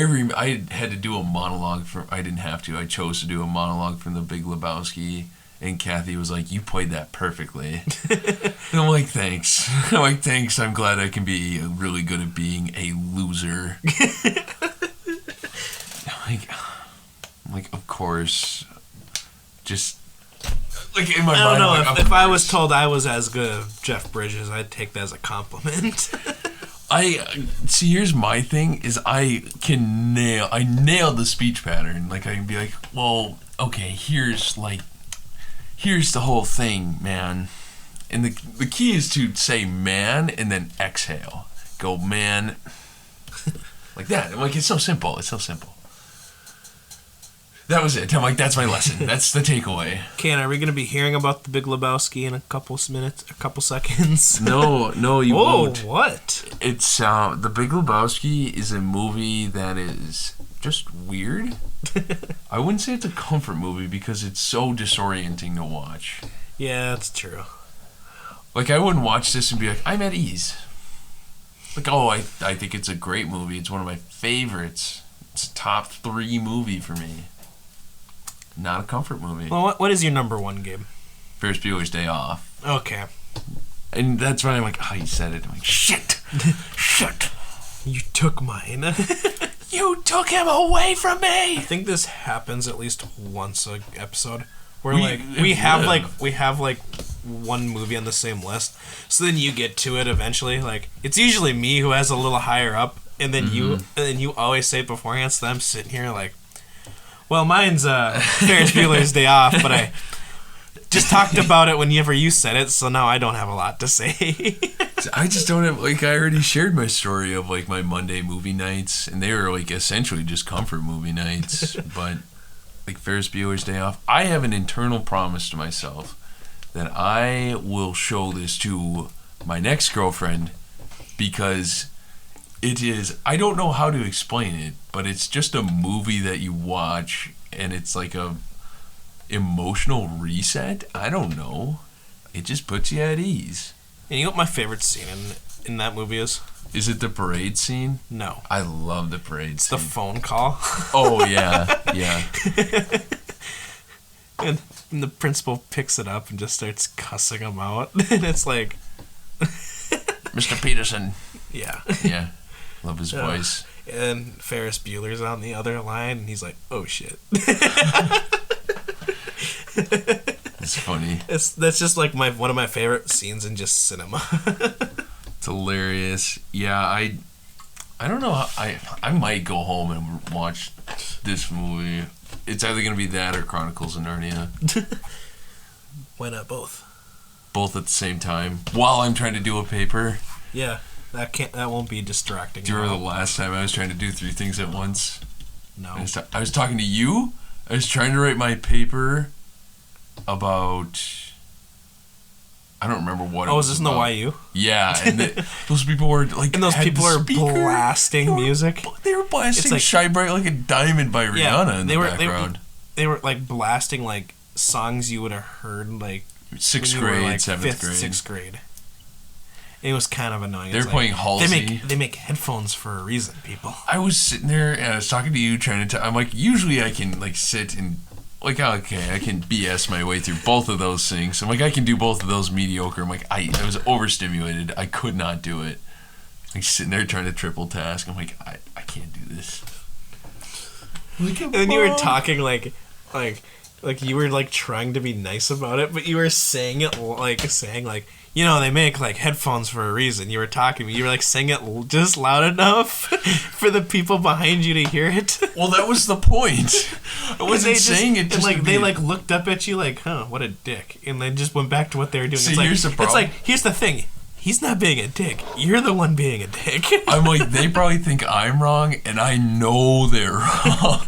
S1: had to do a monologue I didn't have to. I chose to do a monologue from The Big Lebowski, and Kathy was like, "You played that perfectly." And I'm like, "Thanks." I'm glad I can be really good at being a loser. like, of course, just like in my mind.
S2: I don't know.
S1: Like,
S2: if I was told I was as good as Jeff Bridges, I'd take that as a compliment.
S1: Here's my thing: is I nailed the speech pattern. Like, I can be like, well, okay, here's the whole thing, man. And the key is to say man and then exhale. Go, man. Like that. Like, it's so simple. That was it. I'm like, that's my lesson. That's the takeaway.
S2: Ken, are we going to be hearing about The Big Lebowski in a couple seconds?
S1: No, you won't.
S2: Oh, what?
S1: It's, The Big Lebowski is a movie that is just weird. I wouldn't say it's a comfort movie because it's so disorienting to watch.
S2: Yeah, that's true.
S1: Like, I wouldn't watch this and be like, I'm at ease. Like, oh, I think it's a great movie. It's one of my favorites. It's a top 3 movie for me. Not a comfort movie.
S2: Well, what is your number one, Gabe?
S1: Ferris Bueller's Day Off.
S2: Okay.
S1: And that's why I'm like, oh, you said it. I'm like, shit.
S2: You took mine.
S1: You took him away from me.
S2: I think this happens at least once a episode. Where we have one movie on the same list. So then you get to it eventually. Like, it's usually me who has a little higher up, and then you always say it beforehand. So I'm sitting here like, well, mine's Ferris Bueller's Day Off, but I just talked about it whenever you said it, so now I don't have a lot to say.
S1: I just don't have, like, I already shared my story of, like, my Monday movie nights, and they were, like, essentially just comfort movie nights, but, like, Ferris Bueller's Day Off, I have an internal promise to myself that I will show this to my next girlfriend, because it is, I don't know how to explain it, but it's just a movie that you watch, and it's like a emotional reset. I don't know. It just puts you at ease.
S2: And you know what my favorite scene in that movie is?
S1: Is it the parade scene?
S2: No.
S1: I love the parade scene.
S2: The phone call.
S1: Oh, yeah.
S2: And the principal picks it up and just starts cussing him out. And it's like...
S1: Mr. Peterson.
S2: Yeah.
S1: Yeah. Love his voice.
S2: And Ferris Bueller's on the other line, and he's like, oh, shit.
S1: It's funny.
S2: That's just like one of my favorite scenes in just cinema.
S1: It's hilarious. Yeah, I don't know how, I might go home and watch this movie. It's either going to be that or Chronicles of Narnia.
S2: Why not both?
S1: Both at the same time while I'm trying to do a paper.
S2: Yeah, that won't be distracting.
S1: Do you remember the last time I was trying to do 3 things at once?
S2: No.
S1: I was talking to you. I was trying to write my paper about, I don't remember what it was.
S2: Oh, is this in the YU?
S1: Yeah, and those people were like,
S2: and those people are blasting music.
S1: They were blasting "Shine Bright Like a Diamond" by Rihanna in the background.
S2: They were like blasting like songs you would have heard like
S1: 6th grade, like 7th grade,
S2: 6th grade. It was kind of annoying.
S1: They're playing Halsey.
S2: They make headphones for a reason, people.
S1: I was sitting there and I was talking to you, trying to. I'm like, usually I can like sit and like, okay, I can BS my way through both of those things. I'm like, I can do both of those mediocre. I'm like, I was overstimulated. I could not do it. Like sitting there trying to triple task. I'm like, I can't do this.
S2: And then you were talking like Like, you were, like, trying to be nice about it, but you were saying it, like, you know, they make, like, headphones for a reason. You were talking, but you were, like, saying it just loud enough for the people behind you to hear it.
S1: Well, that was the point. I wasn't saying it just
S2: like, they, like, looked up at you like, huh, what a dick. And then just went back to what they were doing.
S1: See,
S2: it's like,
S1: here's the problem.
S2: It's like, here's the thing. He's not being a dick. You're the one being a dick.
S1: I'm like, they probably think I'm wrong, and I know they're wrong.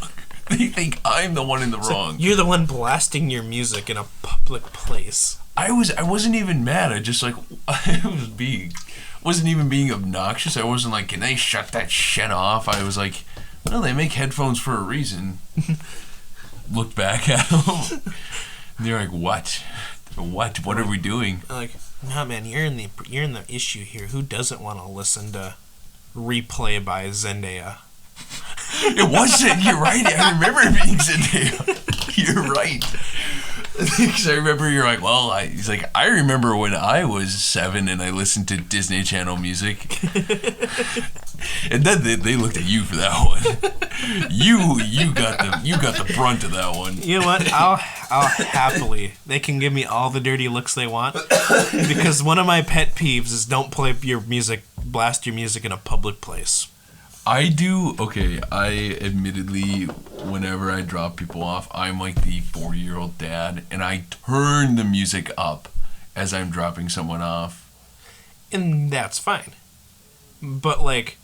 S1: They think I'm the one in the wrong.
S2: You're the one blasting your music in a public place.
S1: I wasn't even mad. I just like wasn't even being obnoxious. I wasn't like, can they shut that shit off? I was like, no, they make headphones for a reason. Looked back at them. And they're like, what? What are we doing?
S2: Like, nah, man, you're in the issue here. Who doesn't want to listen to Replay by Zendaya?
S1: It wasn't. You're right. I remember it being Zendaya. You're right. Because I remember you're like, well, he's like, I remember when I was 7 and I listened to Disney Channel music. And then they looked at you for that one. You got the brunt of that one.
S2: You know what? I'll happily. They can give me all the dirty looks they want, because one of my pet peeves is don't play your music, blast your music in a public place.
S1: I do, okay, I admittedly, whenever I drop people off, I'm like the 40-year-old dad, and I turn the music up as I'm dropping someone off.
S2: And that's fine. But, like,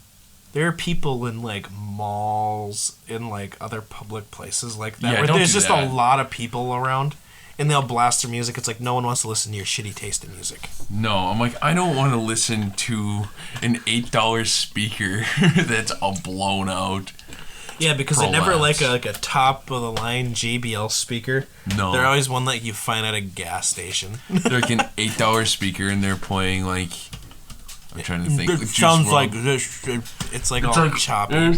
S2: there are people in, like, malls, in, like, other public places like that,
S1: Yeah,
S2: where
S1: don't
S2: there's
S1: do
S2: just
S1: that.
S2: a lot of people around, and they'll blast their music. It's like, no one wants to listen to your shitty taste in music.
S1: No, I'm like, I don't want to listen to an $8 speaker that's all blown out.
S2: Yeah, because they're never like a top-of-the-line JBL speaker.
S1: No.
S2: They're always one that you find at a gas station.
S1: They're like an $8 speaker, and they're playing, like, I'm trying to think.
S2: It
S1: like
S2: sounds
S1: Juice
S2: like
S1: WRLD.
S2: this. It's like
S1: It's
S2: all
S1: like,
S2: choppy.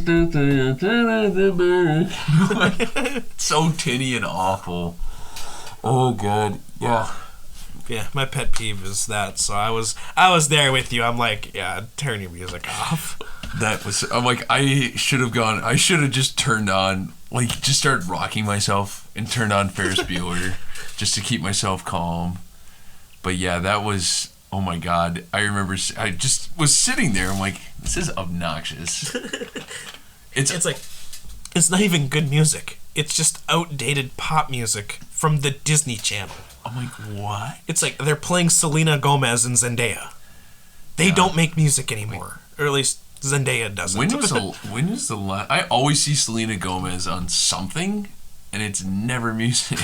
S1: So tinny and awful. Oh, God. Yeah.
S2: Yeah, my pet peeve is that. So I was there with you. I'm like, yeah, turn your music off.
S1: That was, I'm like, I should have just turned on, like, just started rocking myself and turned on Ferris Bueller just to keep myself calm. But yeah, that was, oh my God. I remember, I just was sitting there. I'm like, this is obnoxious.
S2: It's like, it's not even good music. It's just outdated pop music from the Disney Channel.
S1: I'm like, what?
S2: It's like they're playing Selena Gomez and Zendaya. They don't make music anymore. Or at least Zendaya doesn't.
S1: When was the last? I always see Selena Gomez on something, and it's never music.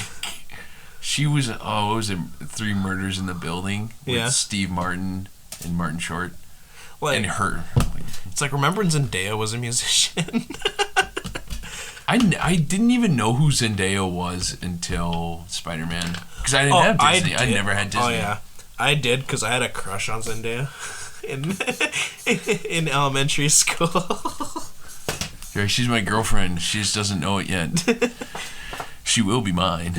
S1: She was, what was it, 3 Murders in the Building with Steve Martin and Martin Short,
S2: like,
S1: and her.
S2: It's like, remember when Zendaya was a musician?
S1: I didn't even know who Zendaya was until Spider-Man, because I didn't have Disney. I never had Disney.
S2: Oh yeah, I did, because I had a crush on Zendaya in elementary school.
S1: You're like, she's my girlfriend. She just doesn't know it yet. She will be mine.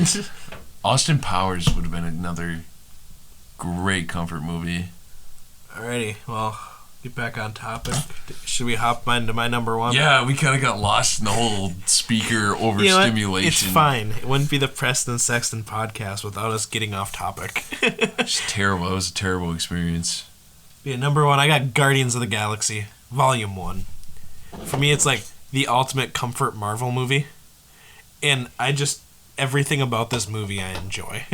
S1: Austin Powers would have been another great comfort movie.
S2: Alrighty, well, get back on topic. Should we hop into my number one?
S1: Yeah, we kind of got lost in the whole speaker overstimulation.
S2: It's fine. It wouldn't be the Prestin Sexton podcast without us getting off topic.
S1: It's terrible. It was a terrible experience.
S2: Yeah, number one, I got Guardians of the Galaxy, Volume 1. For me, it's like the ultimate comfort Marvel movie. And everything about this movie I enjoy.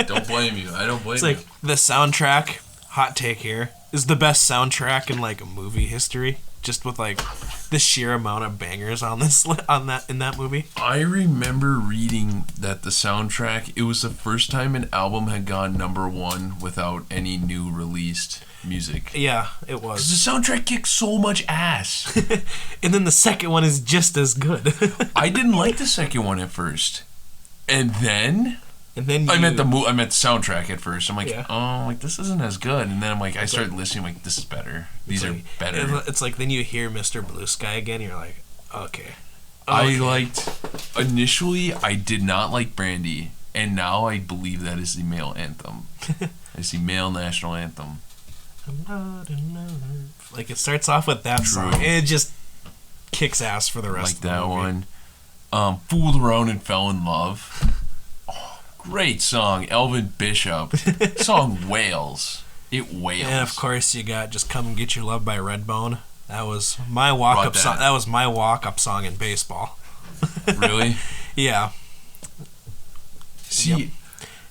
S1: Don't blame you. I don't blame
S2: It's
S1: you.
S2: like the soundtrack, hot take here, is the best soundtrack in like a movie history. Just with like the sheer amount of bangers on in that movie.
S1: I remember reading that the soundtrack, it was the first time an album had gone number 1 without any new released music.
S2: Yeah, it was.
S1: 'Cause the soundtrack kicks so much ass.
S2: And then the second one is just as good.
S1: I didn't like the second one at first. And then
S2: you,
S1: I meant the soundtrack at first. I'm like,
S2: Yeah.
S1: oh, like this isn't as good. And then I'm like, I started listening. I'm like, this is better. These are better.
S2: It's like then you hear Mr. Blue Sky again. You're like, okay.
S1: I liked initially. I did not like Brandy, and now I believe that is the male anthem. It's the male national anthem.
S2: I'm not in love. Like it starts off with that song, and it just kicks ass for the rest of the movie.
S1: Like that one. Fooled around and fell in love. Great song, Elvin Bishop. Song wails. It wails.
S2: And of course, you got "Just Come and Get Your Love" by Redbone. That was my walk-up song. That was my walk-up song in baseball.
S1: Really?
S2: Yeah.
S1: See,
S2: yep.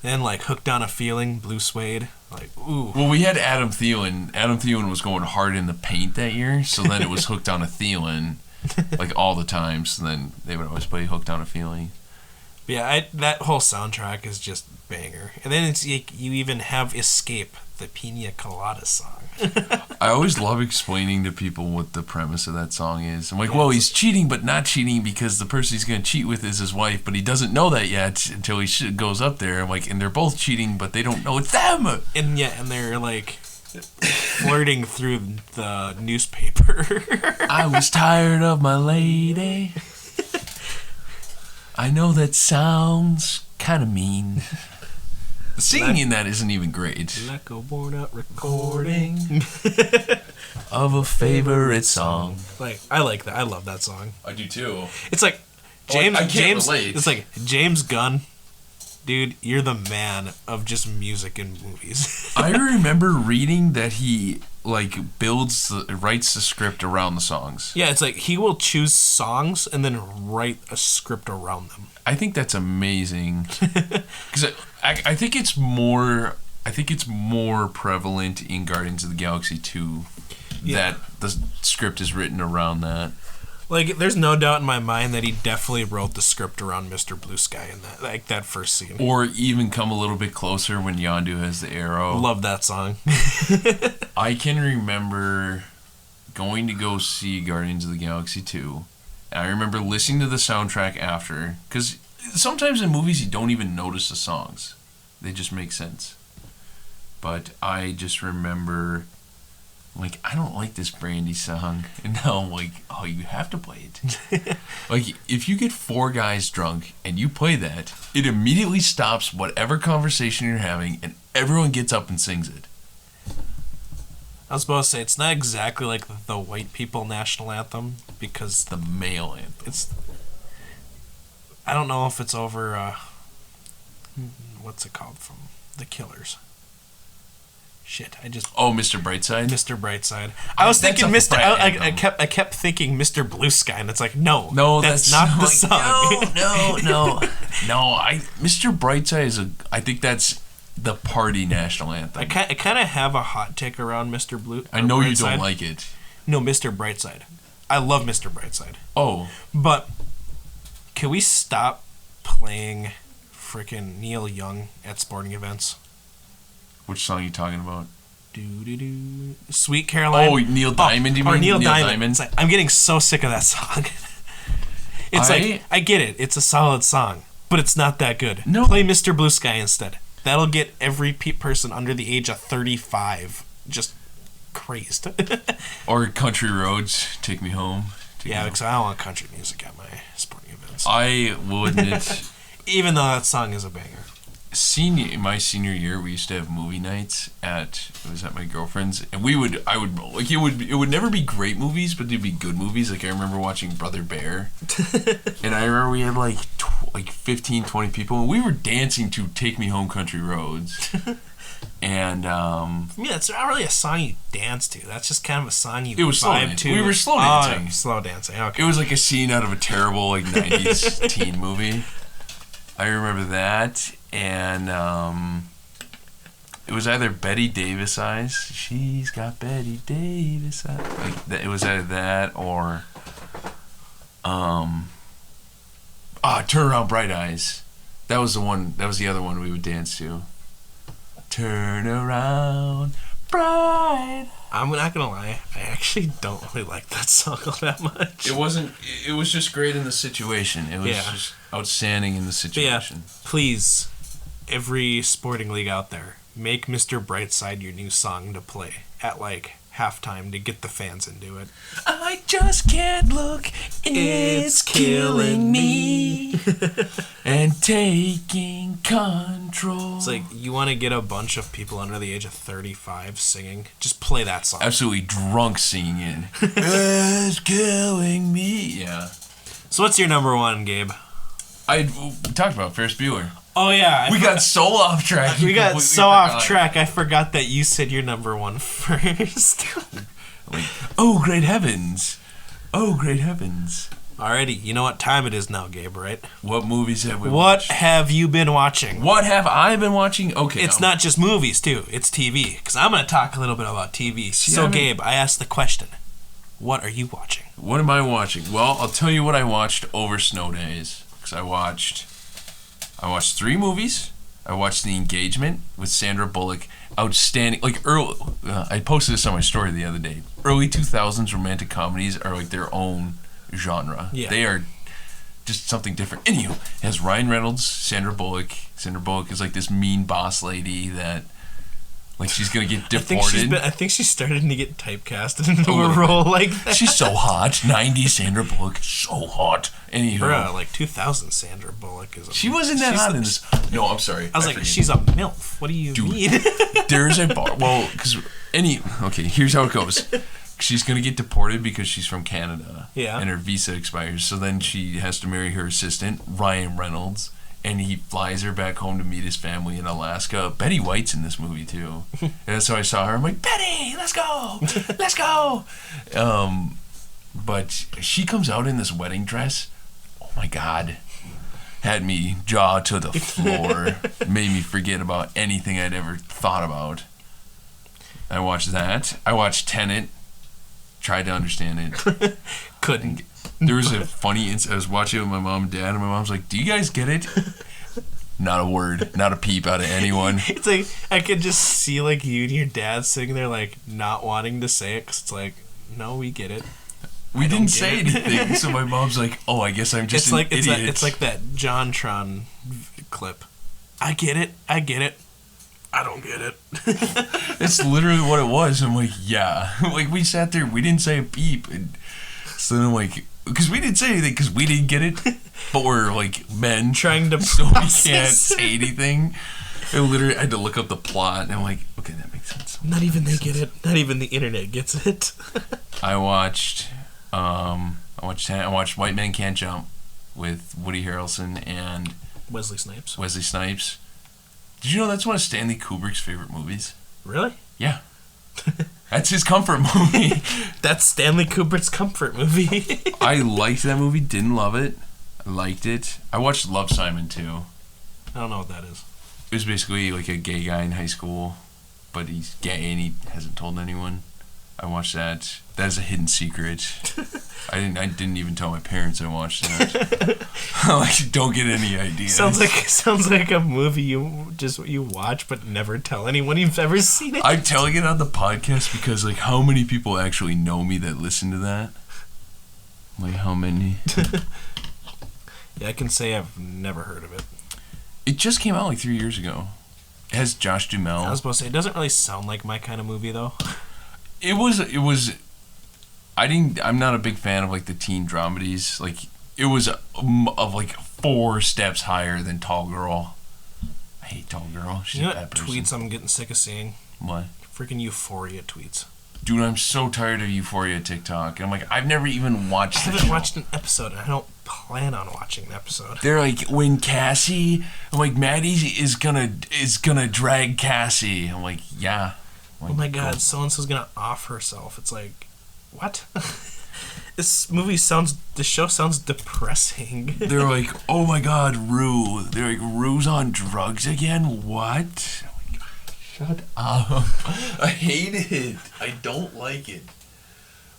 S2: And like "Hooked on a Feeling," Blue Suede. Like, ooh.
S1: Well, we had Adam Thielen. Adam Thielen was going hard in the paint that year, so then it was "Hooked on a Thielen," like all the time. So then they would always play "Hooked on a Feeling."
S2: But yeah, that whole soundtrack is just banger. And then it's like, you even have "Escape," the Pina Colada song.
S1: I always love explaining to people what the premise of that song is. I'm like, well, he's cheating, but not cheating because the person he's going to cheat with is his wife, but he doesn't know that yet until he goes up there. I'm like, and they're both cheating, but they don't know it's them.
S2: And they're like flirting through the newspaper.
S1: I was tired of my lady. I know that sounds kind of mean. The singing in that isn't even great.
S2: Like a worn out recording
S1: of a favorite song.
S2: Like, I like that. I love that song.
S1: I do too.
S2: It's like
S1: I can't relate.
S2: It's like James Gunn. Dude, you're the man of just music and movies.
S1: I remember reading that he like writes the script around the songs.
S2: Yeah, it's like he will choose songs and then write a script around them.
S1: I think that's amazing. Because I think it's more prevalent in Guardians of the Galaxy 2 that the script is written around that.
S2: Like, there's no doubt in my mind that he definitely wrote the script around Mr. Blue Sky in that first scene.
S1: Or even come a little bit closer when Yondu has the arrow.
S2: Love that song.
S1: I can remember going to go see Guardians of the Galaxy 2. And I remember listening to the soundtrack after. Because sometimes in movies you don't even notice the songs. They just make sense. But I just remember, like, I don't like this Brandy song. And now I'm like, oh, you have to play it. Like, if you get 4 guys drunk and you play that, it immediately stops whatever conversation you're having and everyone gets up and sings it.
S2: I was supposed to say, it's not exactly like the white people national anthem, because
S1: The male anthem.
S2: I don't know if it's over, what's it called, from The Killers. Shit,
S1: Oh, Mr. Brightside?
S2: Mr. Brightside. I was thinking Mr. I kept thinking Mr. Blue Sky, and it's like, no, that's not the song.
S1: No. Mr. Brightside I think that's the party national anthem.
S2: I kind of have a hot take around Mr. Blue.
S1: I know
S2: Brightside.
S1: you don't like it.
S2: No, Mr. Brightside. I love Mr. Brightside.
S1: Oh.
S2: But can we stop playing freaking Neil Young at sporting events?
S1: Which song are you talking about?
S2: Do Sweet Caroline.
S1: Oh, Neil Diamond, you mean?
S2: Or Neil Diamond. It's like, I'm getting so sick of that song. I get it. It's a solid song, but it's not that good.
S1: No.
S2: Play Mr. Blue Sky instead. That'll get every person under the age of 35 just crazed.
S1: Or Country Roads, Take Me Home.
S2: Because I don't want country music at my sporting events.
S1: I will admit,
S2: even though that song is a banger.
S1: My senior year, we used to have movie nights at my girlfriend's, and it would never be great movies, but they'd be good movies. Like, I remember watching Brother Bear, and I remember we had like 15, 20 people, and we were dancing to Take Me Home, Country Roads. And
S2: yeah, it's not really a song you dance to. That's just kind of a song you
S1: vibe to. We were slow dancing.
S2: Slow dancing. Okay.
S1: It was like a scene out of a terrible 90s teen movie. I remember that, and it was either Betty Davis eyes. She's got Betty Davis eyes. It was either that or Turn Around Bright Eyes. That was the one. That was the other one we would dance to. Turn around, bright.
S2: I'm not gonna lie. I actually don't really like that song all that much.
S1: It wasn't. It was just great in the situation. It was just outstanding in the situation.
S2: But yeah, please, every sporting league out there, make Mr. Brightside your new song to play at like halftime to get the fans into it.
S1: I just can't look. It's killing me. And taking control.
S2: It's like, you want to get a bunch of people under the age of 35 singing, just play that song.
S1: Absolutely drunk singing it. It's killing me. Yeah.
S2: So what's your number one, Gabe?
S1: We talked about Ferris Bueller.
S2: Oh yeah,
S1: We got so off track.
S2: We got so off track. I forgot that you said your number one first.
S1: Like, oh great heavens! Oh great heavens!
S2: Alrighty, you know what time it is now, Gabe, right?
S1: What movies have we
S2: What
S1: watched?
S2: have you been watching?
S1: What have I been watching? Okay.
S2: It's not just movies, too. It's TV. Because I'm going to talk a little bit about TV. So, Gabe, I asked the question, what are you watching?
S1: What am I watching? Well, I'll tell you what I watched over snow days. Because I watched 3 movies. I watched The Engagement with Sandra Bullock. Outstanding. Like, I posted this on my story the other day. Early 2000s romantic comedies are like their own genre.
S2: Yeah.
S1: They are just something different. Anywho, it has Ryan Reynolds, Sandra Bullock. Sandra Bullock is like this mean boss lady that, like, she's gonna get deported.
S2: I think she's starting to get typecasted into a role like that.
S1: She's so hot. 90s Sandra Bullock, so hot. Anywho,
S2: Bruh, like 2000 Sandra Bullock is.
S1: She wasn't that hot in this. No, I'm sorry.
S2: I was like, she's a MILF. What do you mean?
S1: There's a bar. Well, because okay, here's how it goes. She's going to get deported because she's from Canada.
S2: Yeah. And
S1: her visa expires. So then she has to marry her assistant, Ryan Reynolds. And he flies her back home to meet his family in Alaska. Betty White's in this movie, too. And so I saw her. I'm like, Betty, let's go. Let's go. But she comes out in this wedding dress. Oh, my God. Had me jaw to the floor. Made me forget about anything I'd ever thought about. I watched that. I watched Tenet. Tried to understand it.
S2: Couldn't.
S1: There was a funny I was watching it with my mom and dad, and my mom's like, do you guys get it? Not a word, not a peep out of anyone.
S2: It's like, I could just see like you and your dad sitting there like not wanting to say it, because it's like, no, we get it.
S1: We didn't say anything, so my mom's like, oh, I guess I'm just an idiot.
S2: It's like that JonTron clip. I get it. I don't get it.
S1: That's literally what it was. I'm like, yeah. Like, we sat there, we didn't say a peep. And so then I'm like, because we didn't say anything, because we didn't get it. But we're like men.
S2: Trying to
S1: so we can't say anything. I literally had to look up the plot, and I'm like, okay, that makes sense.
S2: Not even they get it. Not even the internet gets it.
S1: I watched White Men Can't Jump with Woody Harrelson and
S2: Wesley Snipes.
S1: Did you know that's one of Stanley Kubrick's favorite movies?
S2: Really?
S1: Yeah. That's his comfort movie.
S2: That's Stanley Kubrick's comfort movie.
S1: I liked that movie, didn't love it. I liked it. I watched Love, Simon, too.
S2: I don't know what that is.
S1: It was basically like a gay guy in high school, but he's gay and he hasn't told anyone. I watched that. That is a hidden secret. I didn't even tell my parents I watched that. Like, don't get any ideas.
S2: Sounds like a movie you watch but never tell anyone you've ever seen it.
S1: I'm telling it on the podcast because, like, how many people actually know me that listen to that? Like, how many?
S2: Yeah, I can say I've never heard of it.
S1: It just came out like 3 years ago. It has Josh Duhamel.
S2: I was supposed to say, it doesn't really sound like my kind of movie, though.
S1: It was. I'm not a big fan of like the teen dramedies. Like, it was of like 4 steps higher than Tall Girl. I hate Tall Girl. She's
S2: you know
S1: a bad
S2: what
S1: person.
S2: tweets I'm getting sick of seeing?
S1: What?
S2: Freaking Euphoria tweets.
S1: Dude, I'm so tired of Euphoria TikTok. And I'm like, I've never even watched
S2: I haven't watched an episode, and I don't plan on watching an episode.
S1: They're like, when Cassie, I'm like, Maddie is gonna drag Cassie. I'm like, yeah. Like,
S2: oh my god, so-and-so's gonna off herself. It's like, what? This show sounds depressing.
S1: They're like, oh my god, Rue. They're like, Rue's on drugs again? What? I'm like, shut up. I hate it. I don't like it.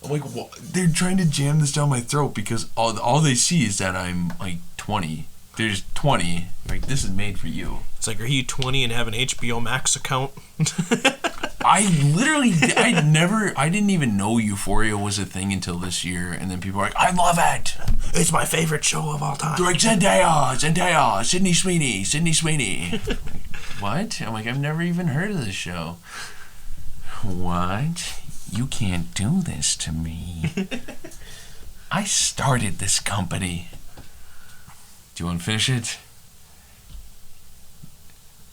S1: I'm like, what? They're trying to jam this down my throat because all they see is that I'm like 20. They're just 20. Like, this is made for you.
S2: It's like, are you 20 and have an HBO Max account?
S1: I didn't even know Euphoria was a thing until this year, and then people are like, I love it.
S2: It's my favorite show of all time.
S1: They're like, Zendaya, Sydney Sweeney. Like, what? I'm like, I've never even heard of this show. What? You can't do this to me. I started this company. Do you want to finish it?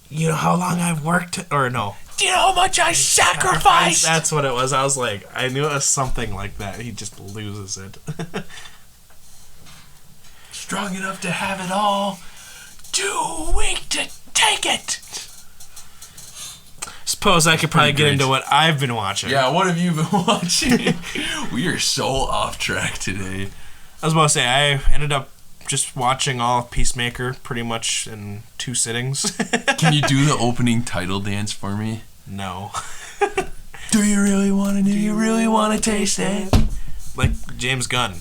S2: You know how long I've worked? Or no.
S1: Do you know how much I sacrificed?
S2: That's what it was. I was like, I knew it was something like that. He just loses it.
S1: Strong enough to have it all. too weak to take it.
S2: Suppose I could probably get
S1: great.
S2: into what I've been watching.
S1: Yeah, what have you been watching? We are so off track today.
S2: I was about to say, I ended up just watching all of Peacemaker pretty much in 2 sittings.
S1: Can you do the opening title dance for me?
S2: No.
S1: Do you really want to? Do you really want to taste it?
S2: Like James Gunn.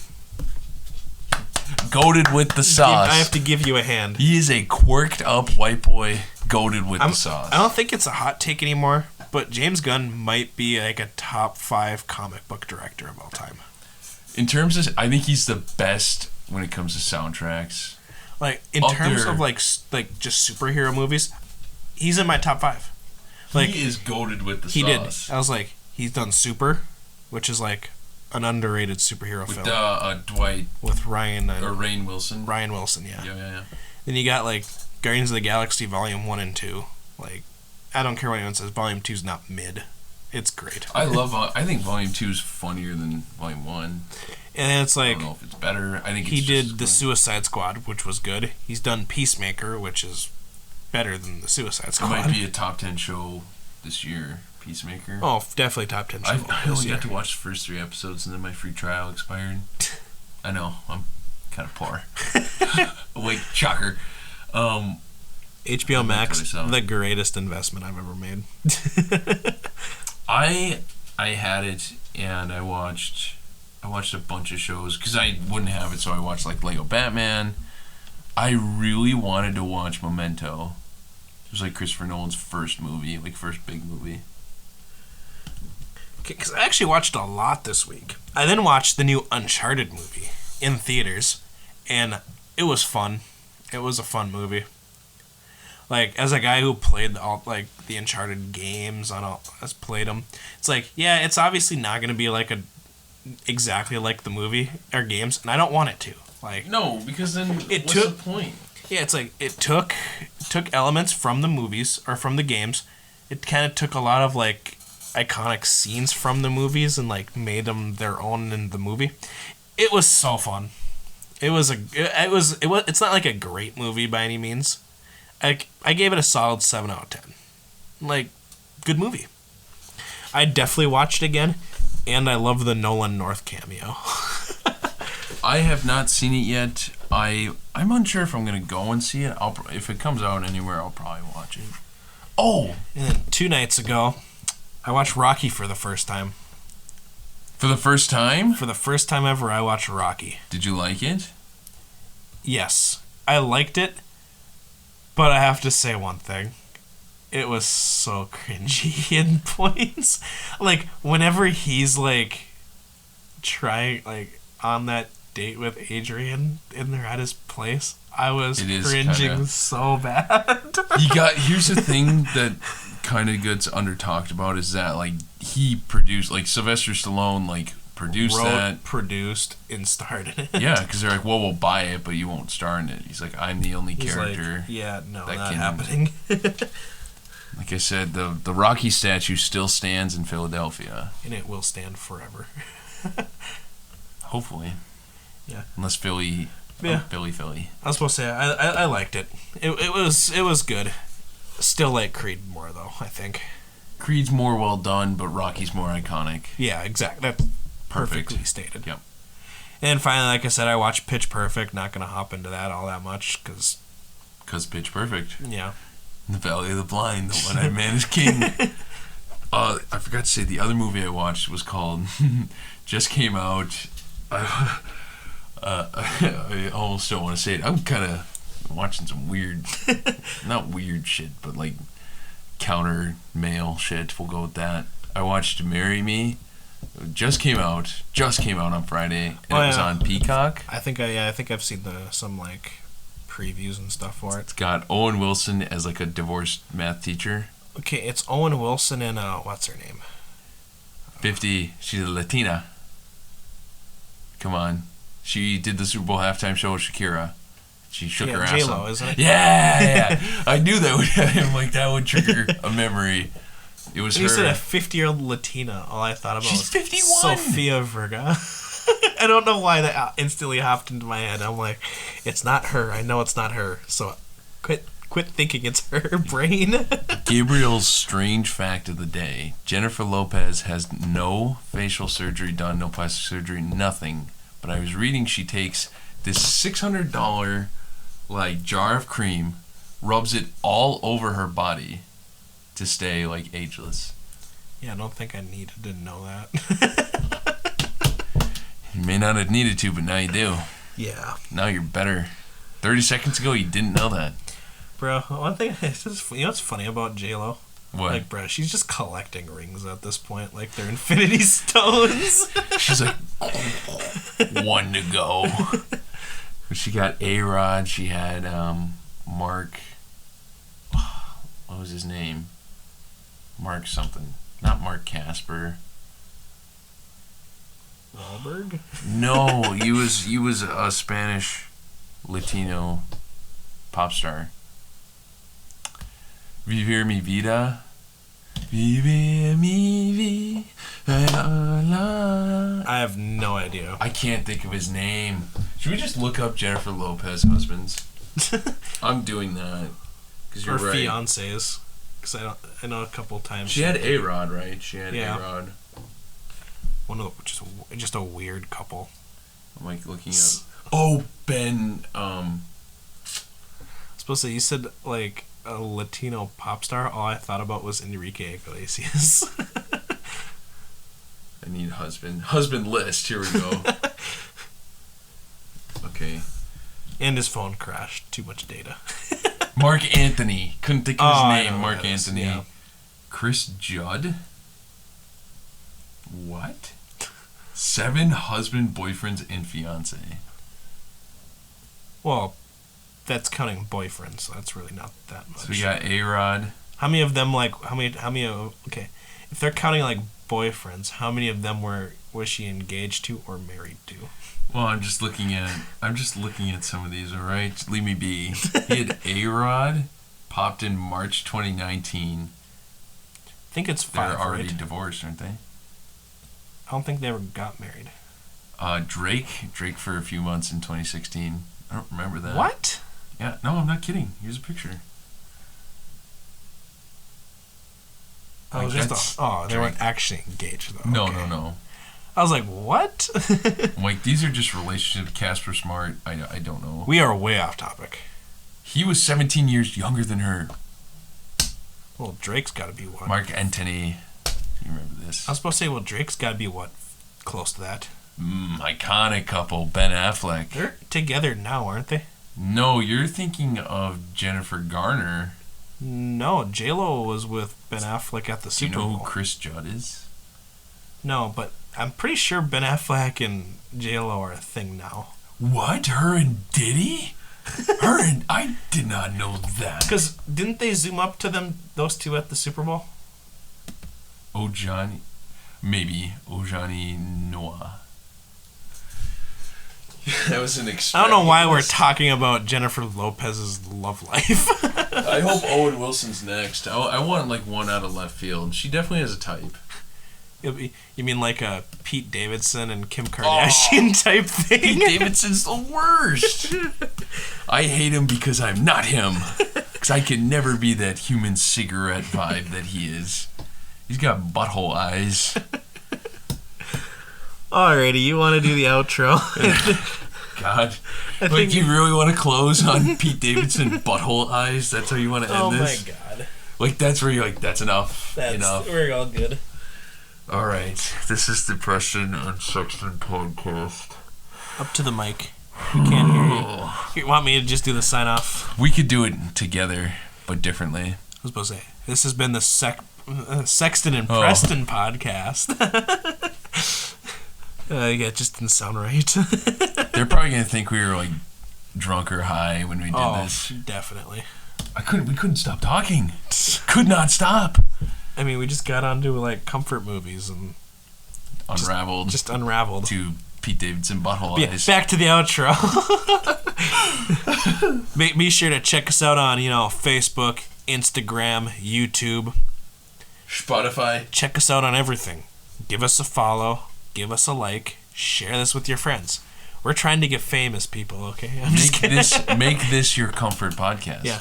S1: Goated with the sauce.
S2: I have to give you a hand.
S1: He is a quirked up white boy goated with the sauce.
S2: I don't think it's a hot take anymore, but James Gunn might be like a top 5 comic book director of all time.
S1: In terms of, I think he's the best when it comes to soundtracks.
S2: Like in terms of like just superhero movies, he's in my top 5. Like
S1: he is goated with the sauce.
S2: He did. I was like, he's done Super, which is like an underrated superhero
S1: with
S2: film.
S1: Dwight
S2: with Ryan
S1: or Rainn Wilson.
S2: Ryan Wilson, yeah.
S1: Yeah.
S2: Then you got like Guardians of the Galaxy Volume 1 and 2. Like, I don't care what anyone says, Volume 2's not mid. It's great.
S1: I think Volume 2 is funnier than Volume 1.
S2: And it's like,
S1: I don't know if it's better. I think
S2: he
S1: it's
S2: did The Suicide Squad, which was good. He's done Peacemaker, which is better than The Suicide Squad.
S1: It might be a top 10 show this year, Peacemaker.
S2: Oh, definitely top 10 show.
S1: I only got to watch the first 3 episodes and then my free trial expired. I know, I'm kind of poor. Wait, shocker.
S2: HBO Max, the greatest investment I've ever made.
S1: I had it and I watched a bunch of shows because I wouldn't have it, so I watched like Lego Batman. I really wanted to watch Memento. It was like Christopher Nolan's first movie, like first big movie.
S2: Because I actually watched a lot this week. I then watched the new Uncharted movie in theaters, and it was fun. It was a fun movie. Like, as a guy who played all like the Uncharted games has played them, it's like, yeah, it's obviously not going to be like exactly like the movie or games, and I don't want it to. Like,
S1: no, because then what's the point?
S2: Yeah, it's like it took elements from the movies or from the games. It kind of took a lot of like iconic scenes from the movies and like made them their own in the movie. It was so fun. It's not like a great movie by any means. I gave it a solid 7 out of 10. Like, good movie. I definitely watched it again, and I love the Nolan North cameo.
S1: I have not seen it yet. I'm unsure if I'm gonna go and see it. If it comes out anywhere, I'll probably watch it. Oh,
S2: and then 2 nights ago, I watched Rocky for the first time.
S1: For the first time?
S2: For the first time ever, I watched Rocky.
S1: Did you like it?
S2: Yes, I liked it, but I have to say one thing. It was so cringy in points. Like, whenever he's, like, trying, like, on that date with Adrian and they're at his place, I was cringing so bad.
S1: Here's the thing that kind of gets under talked about is that, like, he produced, like, Sylvester Stallone, like, produced
S2: and starred in it.
S1: Yeah, because they're like, well, we'll buy it, but you won't star in it. He's like, I'm the only character.
S2: Like, yeah, no, not happening.
S1: Like I said, the Rocky statue still stands in Philadelphia.
S2: And it will stand forever.
S1: Hopefully.
S2: Yeah.
S1: Unless Philly.
S2: Yeah.
S1: Philly.
S2: I was supposed to say, I liked it. It was good. Still like Creed more, though, I think.
S1: Creed's more well done, but Rocky's more iconic.
S2: Yeah, exactly. That's perfectly stated.
S1: Yep.
S2: And finally, like I said, I watched Pitch Perfect. Not going to hop into that all that much, because
S1: Pitch Perfect.
S2: Yeah.
S1: The Valley of the Blind, the One-Eyed Man is King. I forgot to say, the other movie I watched was called, just came out, I almost don't want to say it. I'm kind of watching some weird, not weird shit, but like counter male shit. We'll go with that. I watched Marry Me. It just came out on Friday, and it was on Peacock.
S2: I think I've seen some like previews and stuff for it.
S1: It's got Owen Wilson as like a divorced math teacher.
S2: Okay, it's Owen Wilson and what's her name?
S1: 50. She's a Latina. Come on. She did the Super Bowl halftime show with Shakira. She shook her ass.
S2: J-Lo, isn't it?
S1: Yeah. I knew that would trigger a memory. It was her.
S2: You said a 50-year-old Latina. All I thought about
S1: She's
S2: was
S1: 51.
S2: Sofia Vergara. I don't know why that instantly hopped into my head. I'm like, it's not her. I know it's not her. So Quit thinking it's her brain.
S1: Gabriel's strange fact of the day. Jennifer Lopez has no facial surgery done, no plastic surgery, nothing. But I was reading she takes this $600 like jar of cream, rubs it all over her body to stay like ageless.
S2: Yeah, I don't think I needed to know that.
S1: You may not have needed to, but now you do.
S2: Yeah.
S1: Now you're better. 30 seconds ago, you didn't know that.
S2: Bro, one thing, you know what's funny about J-Lo?
S1: What?
S2: Like, bro, she's just collecting rings at this point. Like, they're infinity stones.
S1: She's like, one to go. She got A-Rod. She had Mark. What was his name? Mark something. Not Mark Casper.
S2: Wahlberg?
S1: No, he was a Spanish Latino pop star. Vivir mi vida. Vivir mi vida.
S2: I have no idea.
S1: I can't think of his name. Should we just look up Jennifer Lopez husbands? I'm doing that. Cause you're
S2: or
S1: right.
S2: fiancés. Because I know a couple times.
S1: She had A-Rod, right? She had
S2: Yeah.
S1: A-Rod.
S2: One of the, just a weird couple.
S1: I'm like looking up. Oh, Ben.
S2: Supposed to, you said like a Latino pop star. All I thought about was Enrique Iglesias.
S1: I need husband list. Here we go. Okay.
S2: And his phone crashed. Too much data.
S1: Mark Anthony. Couldn't think of his
S2: I
S1: name.
S2: know
S1: Mark
S2: that is,
S1: Anthony.
S2: yeah.
S1: Chris Judd. What? 7 husband, boyfriends, and fiance.
S2: Well, that's counting boyfriends, so that's really not that much.
S1: So we got A-Rod.
S2: How many of them okay, if they're counting like boyfriends, how many of them was she engaged to or married to?
S1: Well, I'm just looking at some of these, all right? Leave me be. He had A-Rod, popped in March 2019.
S2: I think it's 5,
S1: They're already
S2: right?
S1: divorced, aren't they?
S2: I don't think they ever got married.
S1: Drake for a few months in 2016. I don't remember that.
S2: What?
S1: Yeah, no, I'm not kidding. Here's a picture.
S2: Oh,
S1: Like, that's
S2: they
S1: Drake.
S2: weren't actually engaged though.
S1: No,
S2: Okay.
S1: no.
S2: I was like, what?
S1: I'm like, these are just relationships. Casper Smart. I don't know.
S2: We are way off topic.
S1: He was 17 years younger than her.
S2: Well, Drake's got to be what?
S1: Mark Anthony. You remember this?
S2: I was supposed to say, well, Drake's got to be what? Close to that.
S1: Iconic couple, Ben Affleck.
S2: They're together now, aren't they?
S1: No, you're thinking of Jennifer Garner.
S2: No, J-Lo was with Ben Affleck at the
S1: Do you
S2: Super
S1: know
S2: Bowl.
S1: who Chris Judd is?
S2: No, but I'm pretty sure Ben Affleck and J-Lo are a thing now.
S1: What? Her and Diddy? I did not know that.
S2: Because didn't they zoom up to those two at the Super Bowl?
S1: Ojani. Maybe. Ojani Noah. That was an
S2: I don't know why we're talking about Jennifer Lopez's love life.
S1: I hope Owen Wilson's next. I want like one out of left field. She definitely has a type.
S2: You mean like a Pete Davidson and Kim Kardashian type thing?
S1: Pete Davidson's the worst. I hate him because I'm not him. Because I can never be that human cigarette vibe that he is. He's got butthole eyes.
S2: Alrighty, you want to do the outro?
S1: God. Like, you really want to close on Pete Davidson butthole eyes? That's how you want to end this?
S2: Oh my god.
S1: Like, that's where you're like, that's enough. Enough.
S2: We're all good.
S1: Alright. This is the Prestin and Sexton podcast.
S2: Up to the mic. We can't hear you. You want me to just do the sign off?
S1: We could do it together, but differently.
S2: I was supposed to say, this has been the Sexton and Preston podcast. Yeah, it just didn't sound right.
S1: They're probably gonna think we were like drunk or high when we did this.
S2: Definitely.
S1: We couldn't stop talking. Could not stop.
S2: I mean, we just got onto like comfort movies and
S1: Unraveled.
S2: just unraveled.
S1: To Pete Davidson butthole eyes.
S2: Back to the outro. Be sure to check us out on, Facebook, Instagram, YouTube.
S1: Spotify.
S2: Check us out on everything. Give us a follow. Give us a like. Share this with your friends. We're trying to get famous, people, okay? I'm just kidding.
S1: Make this your comfort podcast.
S2: Yeah.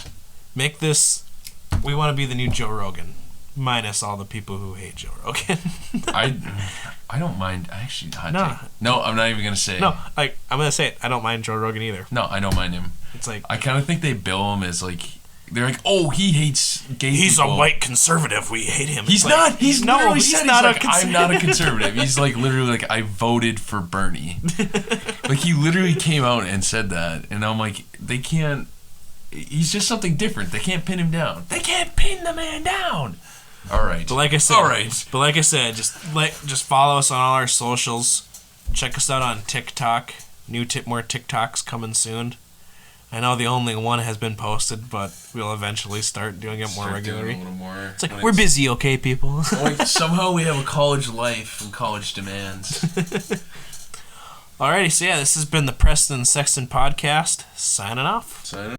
S2: Make this. We want to be the new Joe Rogan, minus all the people who hate Joe Rogan.
S1: I don't mind. Actually,
S2: No.
S1: No, I'm not even gonna say.
S2: No, I'm gonna say it. I don't mind Joe Rogan either.
S1: No, I don't mind him.
S2: It's like
S1: I kind of think they bill him as like they're like, oh, he hates gay
S2: he's
S1: people.
S2: a white conservative. We hate him.
S1: He's
S2: It's
S1: not.
S2: Like,
S1: He's
S2: no.
S1: literally
S2: He's
S1: said
S2: not
S1: he's
S2: a
S1: like, I'm not a conservative. He's like literally like I voted for Bernie. Like he literally came out and said that, and I'm like, they can't. He's just something different. They can't pin him down. They can't pin the man down. All right.
S2: But like I said, just follow us on all our socials. Check us out on TikTok. More TikToks coming soon. I know the only one has been posted, but we'll eventually start doing it more regularly.
S1: Doing a little more.
S2: It's like we're busy, okay, people.
S1: Like somehow we have a college life and college demands.
S2: Alrighty, so yeah, this has been the Prestin Sexton podcast. Signing off.
S1: Sign